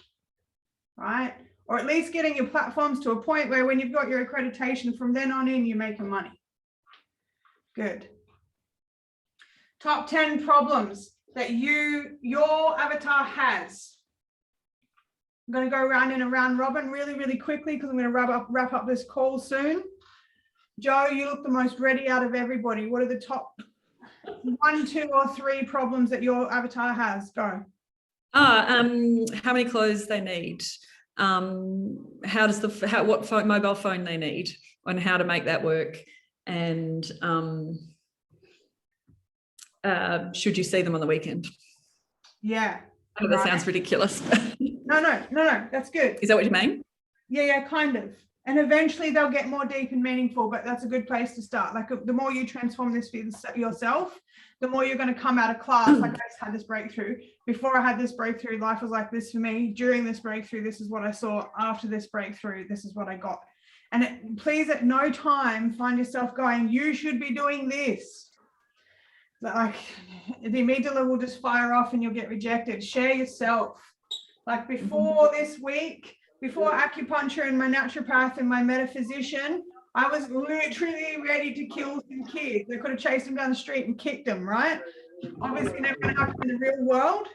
right? Or at least getting your platforms to a point where when you've got your accreditation, from then on in, you're making money. Good. Top 10 problems that your avatar has. I'm going to go around in a round robin really, really quickly because I'm going to wrap up this call soon. Joe, you look the most ready out of everybody. What are the top 1, 2, or 3 problems that your avatar has? Go. How many clothes they need, what mobile phone they need, and how to make that work, and should you see them on the weekend? Yeah. I know that sounds ridiculous. No, that's good. Is that what you mean? Yeah, kind of. And eventually they'll get more deep and meaningful, but that's a good place to start. Like the more you transform this for yourself, the more you're going to come out of class. Like I just had this breakthrough. Before I had this breakthrough, life was like this for me. During this breakthrough, this is what I saw. After this breakthrough, this is what I got. And please at no time find yourself going, you should be doing this. Like the amygdala will just fire off and you'll get rejected. Share yourself. Like before this week, before acupuncture and my naturopath and my metaphysician, I was literally ready to kill some kids. I could have chased them down the street and kicked them, right? Obviously never going to happen in the real world,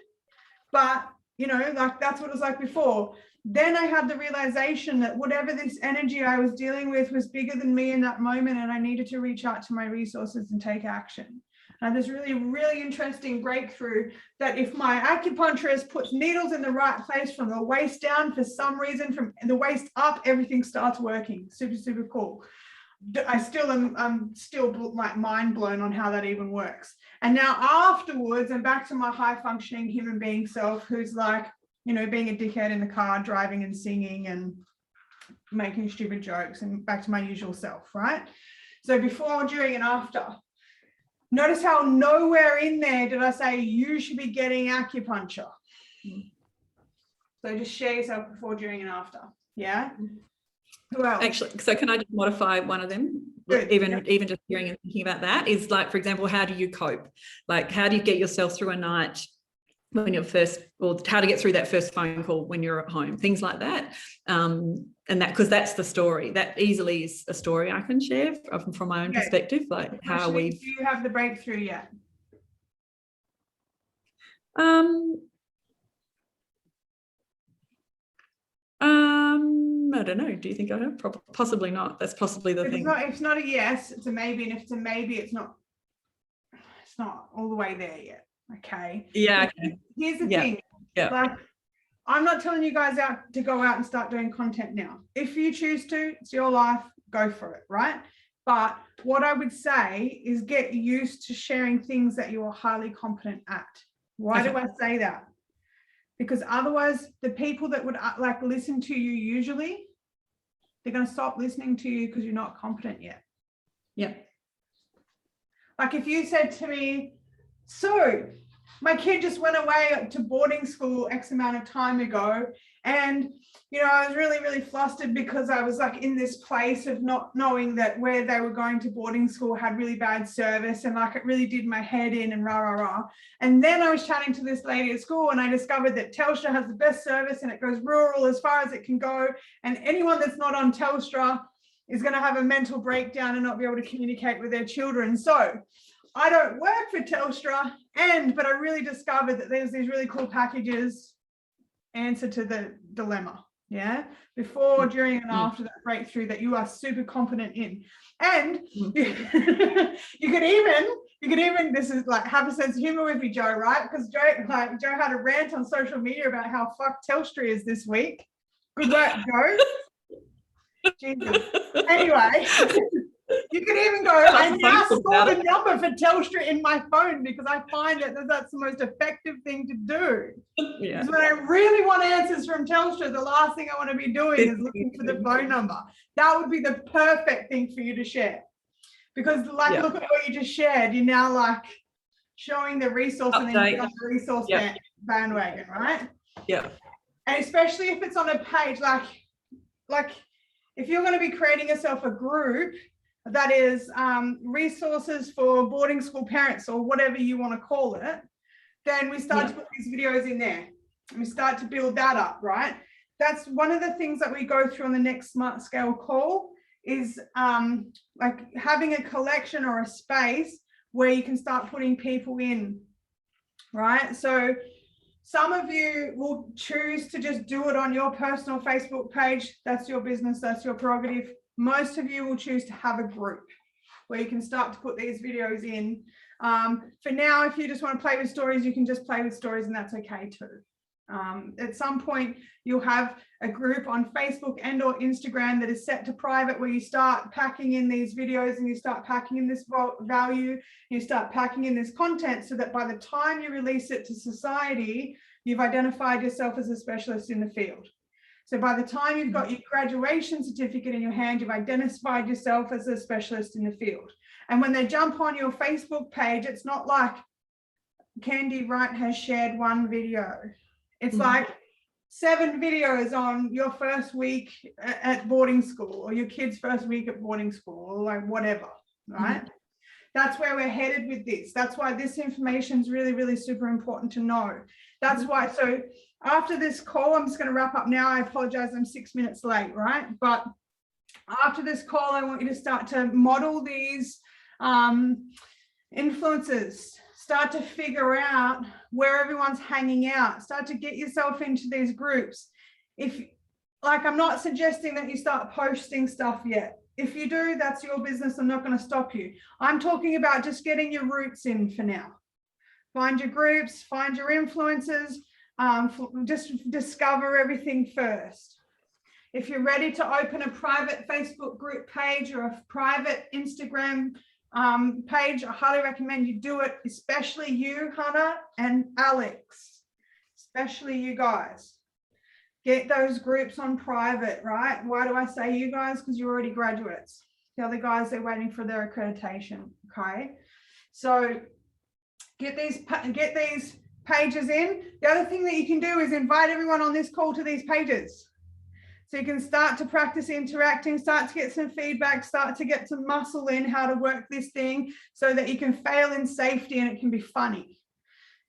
but like that's what it was like before. Then I had the realization that whatever this energy I was dealing with was bigger than me in that moment, and I needed to reach out to my resources and take action. And this really, really interesting breakthrough that if my acupuncturist puts needles in the right place from the waist down, for some reason, from the waist up, everything starts working. Super, super cool. I'm still like mind blown on how that even works. And now afterwards, I'm back to my high functioning human being self, who's like, being a dickhead in the car, driving and singing and making stupid jokes, and back to my usual self, right? So before, during, and after. Notice how nowhere in there did I say you should be getting acupuncture. So just share yourself before, during, and after. Yeah. Who else? Actually, so can I just modify one of them? Good. Even just hearing and thinking about that is like, for example, how do you cope? Like, how do you get yourself through a night when you're first, or how to get through that first phone call when you're at home, things like that. And that, because that's the story, that easily is a story I can share from my own perspective, like how we. Do you have the breakthrough yet? I don't know. Do you think I have? Possibly not. That's possibly the thing. It's not a yes, it's a maybe, and if it's a maybe, it's not all the way there yet. Okay. Yeah. Okay. Here's the thing. Yeah. Like, I'm not telling you guys to go out and start doing content now. If you choose to, it's your life, go for it, right? But what I would say is get used to sharing things that you are highly competent at. Why do I say that? Because otherwise, the people that would like listen to you usually, they're going to stop listening to you because you're not competent yet. Yeah. Like if you said to me, so my kid just went away to boarding school X amount of time ago, and I was really, really flustered because I was like in this place of not knowing that where they were going to boarding school had really bad service, and like it really did my head in and rah, rah, rah. And then I was chatting to this lady at school and I discovered that Telstra has the best service and it goes rural as far as it can go. And anyone that's not on Telstra is going to have a mental breakdown and not be able to communicate with their children. So I don't work for Telstra, but I really discovered that there's these really cool packages, answer to the dilemma. Yeah, before, during, and after that breakthrough that you are super competent in. And you could even, this is like, have a sense of humor with me, Joe, right? Because Joe had a rant on social media about how fucked Telstra is this week. Good work, Joe. Jesus. Anyway, you could even go, I now store the number for Telstra in my phone because I find that that's the most effective thing to do. Yeah. When I really want answers from Telstra, the last thing I want to be doing is looking for the phone number. That would be the perfect thing for you to share. Because look at what you just shared. You're now like showing the resource and then you're on the resource bandwagon, right? Yeah. And especially if it's on a page, like if you're going to be creating yourself a group that is resources for boarding school parents or whatever you want to call it, then we start to put these videos in there and we start to build that up, right? That's one of the things that we go through on the next Smart Scale call is like having a collection or a space where you can start putting people in, right? So some of you will choose to just do it on your personal Facebook page. That's your business, that's your prerogative. Most of you will choose to have a group where you can start to put these videos in. For now, if you just want to play with stories, you can just play with stories, and that's okay too. At some point, you'll have a group on Facebook and or Instagram that is set to private, where you start packing in these videos and you start packing in this value, you start packing in this content, so that by the time you release it to society, you've identified yourself as a specialist in the field. So by the time you've got your graduation certificate in your hand, you've identified yourself as a specialist in the field. And when they jump on your Facebook page, it's not like Candy Wright has shared one video. It's like 7 videos on your first week at boarding school, or your kid's first week at boarding school, or like whatever, right? That's where we're headed with this. That's why this information is really, really super important to know. That's why. So after this call, I'm just going to wrap up now. I apologize, I'm 6 minutes late, right? But after this call, I want you to start to model these influences. Start to figure out where everyone's hanging out. Start to get yourself into these groups. If, like, I'm not suggesting that you start posting stuff yet. If you do, that's your business. I'm not going to stop you. I'm talking about just getting your roots in for now. Find your groups, find your influencers, just discover everything first. If you're ready to open a private Facebook group page or a private Instagram page, I highly recommend you do it, especially you, Hannah and Alex, especially you guys. Get those groups on private, right? Why do I say you guys? Because you're already graduates. The other guys, they're waiting for their accreditation, okay? So get these pages in. The other thing that you can do is invite everyone on this call to these pages. So you can start to practice interacting, start to get some feedback, start to get some muscle in how to work this thing, so that you can fail in safety and it can be funny.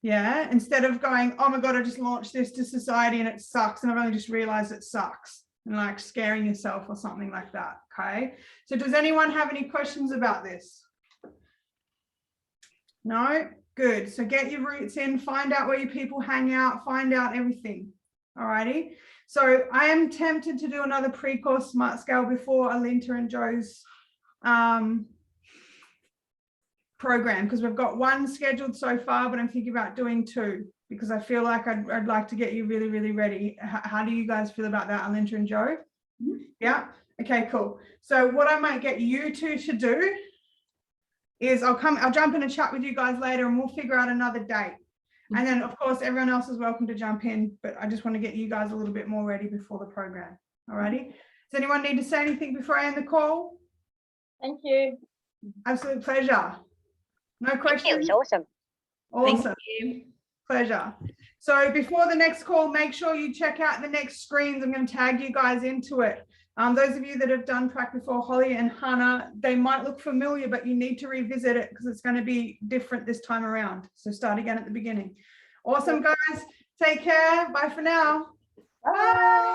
Yeah, instead of going, oh my God, I just launched this to society and it sucks, and I've only just realized it sucks, and like scaring yourself or something like that. Okay, so does anyone have any questions about this? No? Good. So get your roots in, find out where your people hang out, find out everything. Alrighty. So I am tempted to do another pre-course smart scale before Alinta and Joe's program, because we've got one scheduled so far, but I'm thinking about doing 2, because I feel like I'd like to get you really, really ready. How do you guys feel about that, Alinta and Joe? Yeah. Okay, cool. So what I might get you two to do is I'll jump in and chat with you guys later, and we'll figure out another date. And then, of course, everyone else is welcome to jump in, but I just want to get you guys a little bit more ready before the program. All righty. Does anyone need to say anything before I end the call? Thank you. Absolute pleasure. No questions? It was awesome. Awesome. Thank you. Pleasure. So before the next call, make sure you check out the next screens. I'm going to tag you guys into it. Those of you that have done prac before, Holly and Hannah, they might look familiar, but you need to revisit it because it's going to be different this time around. So start again at the beginning. Awesome, guys. Take care. Bye for now. Bye.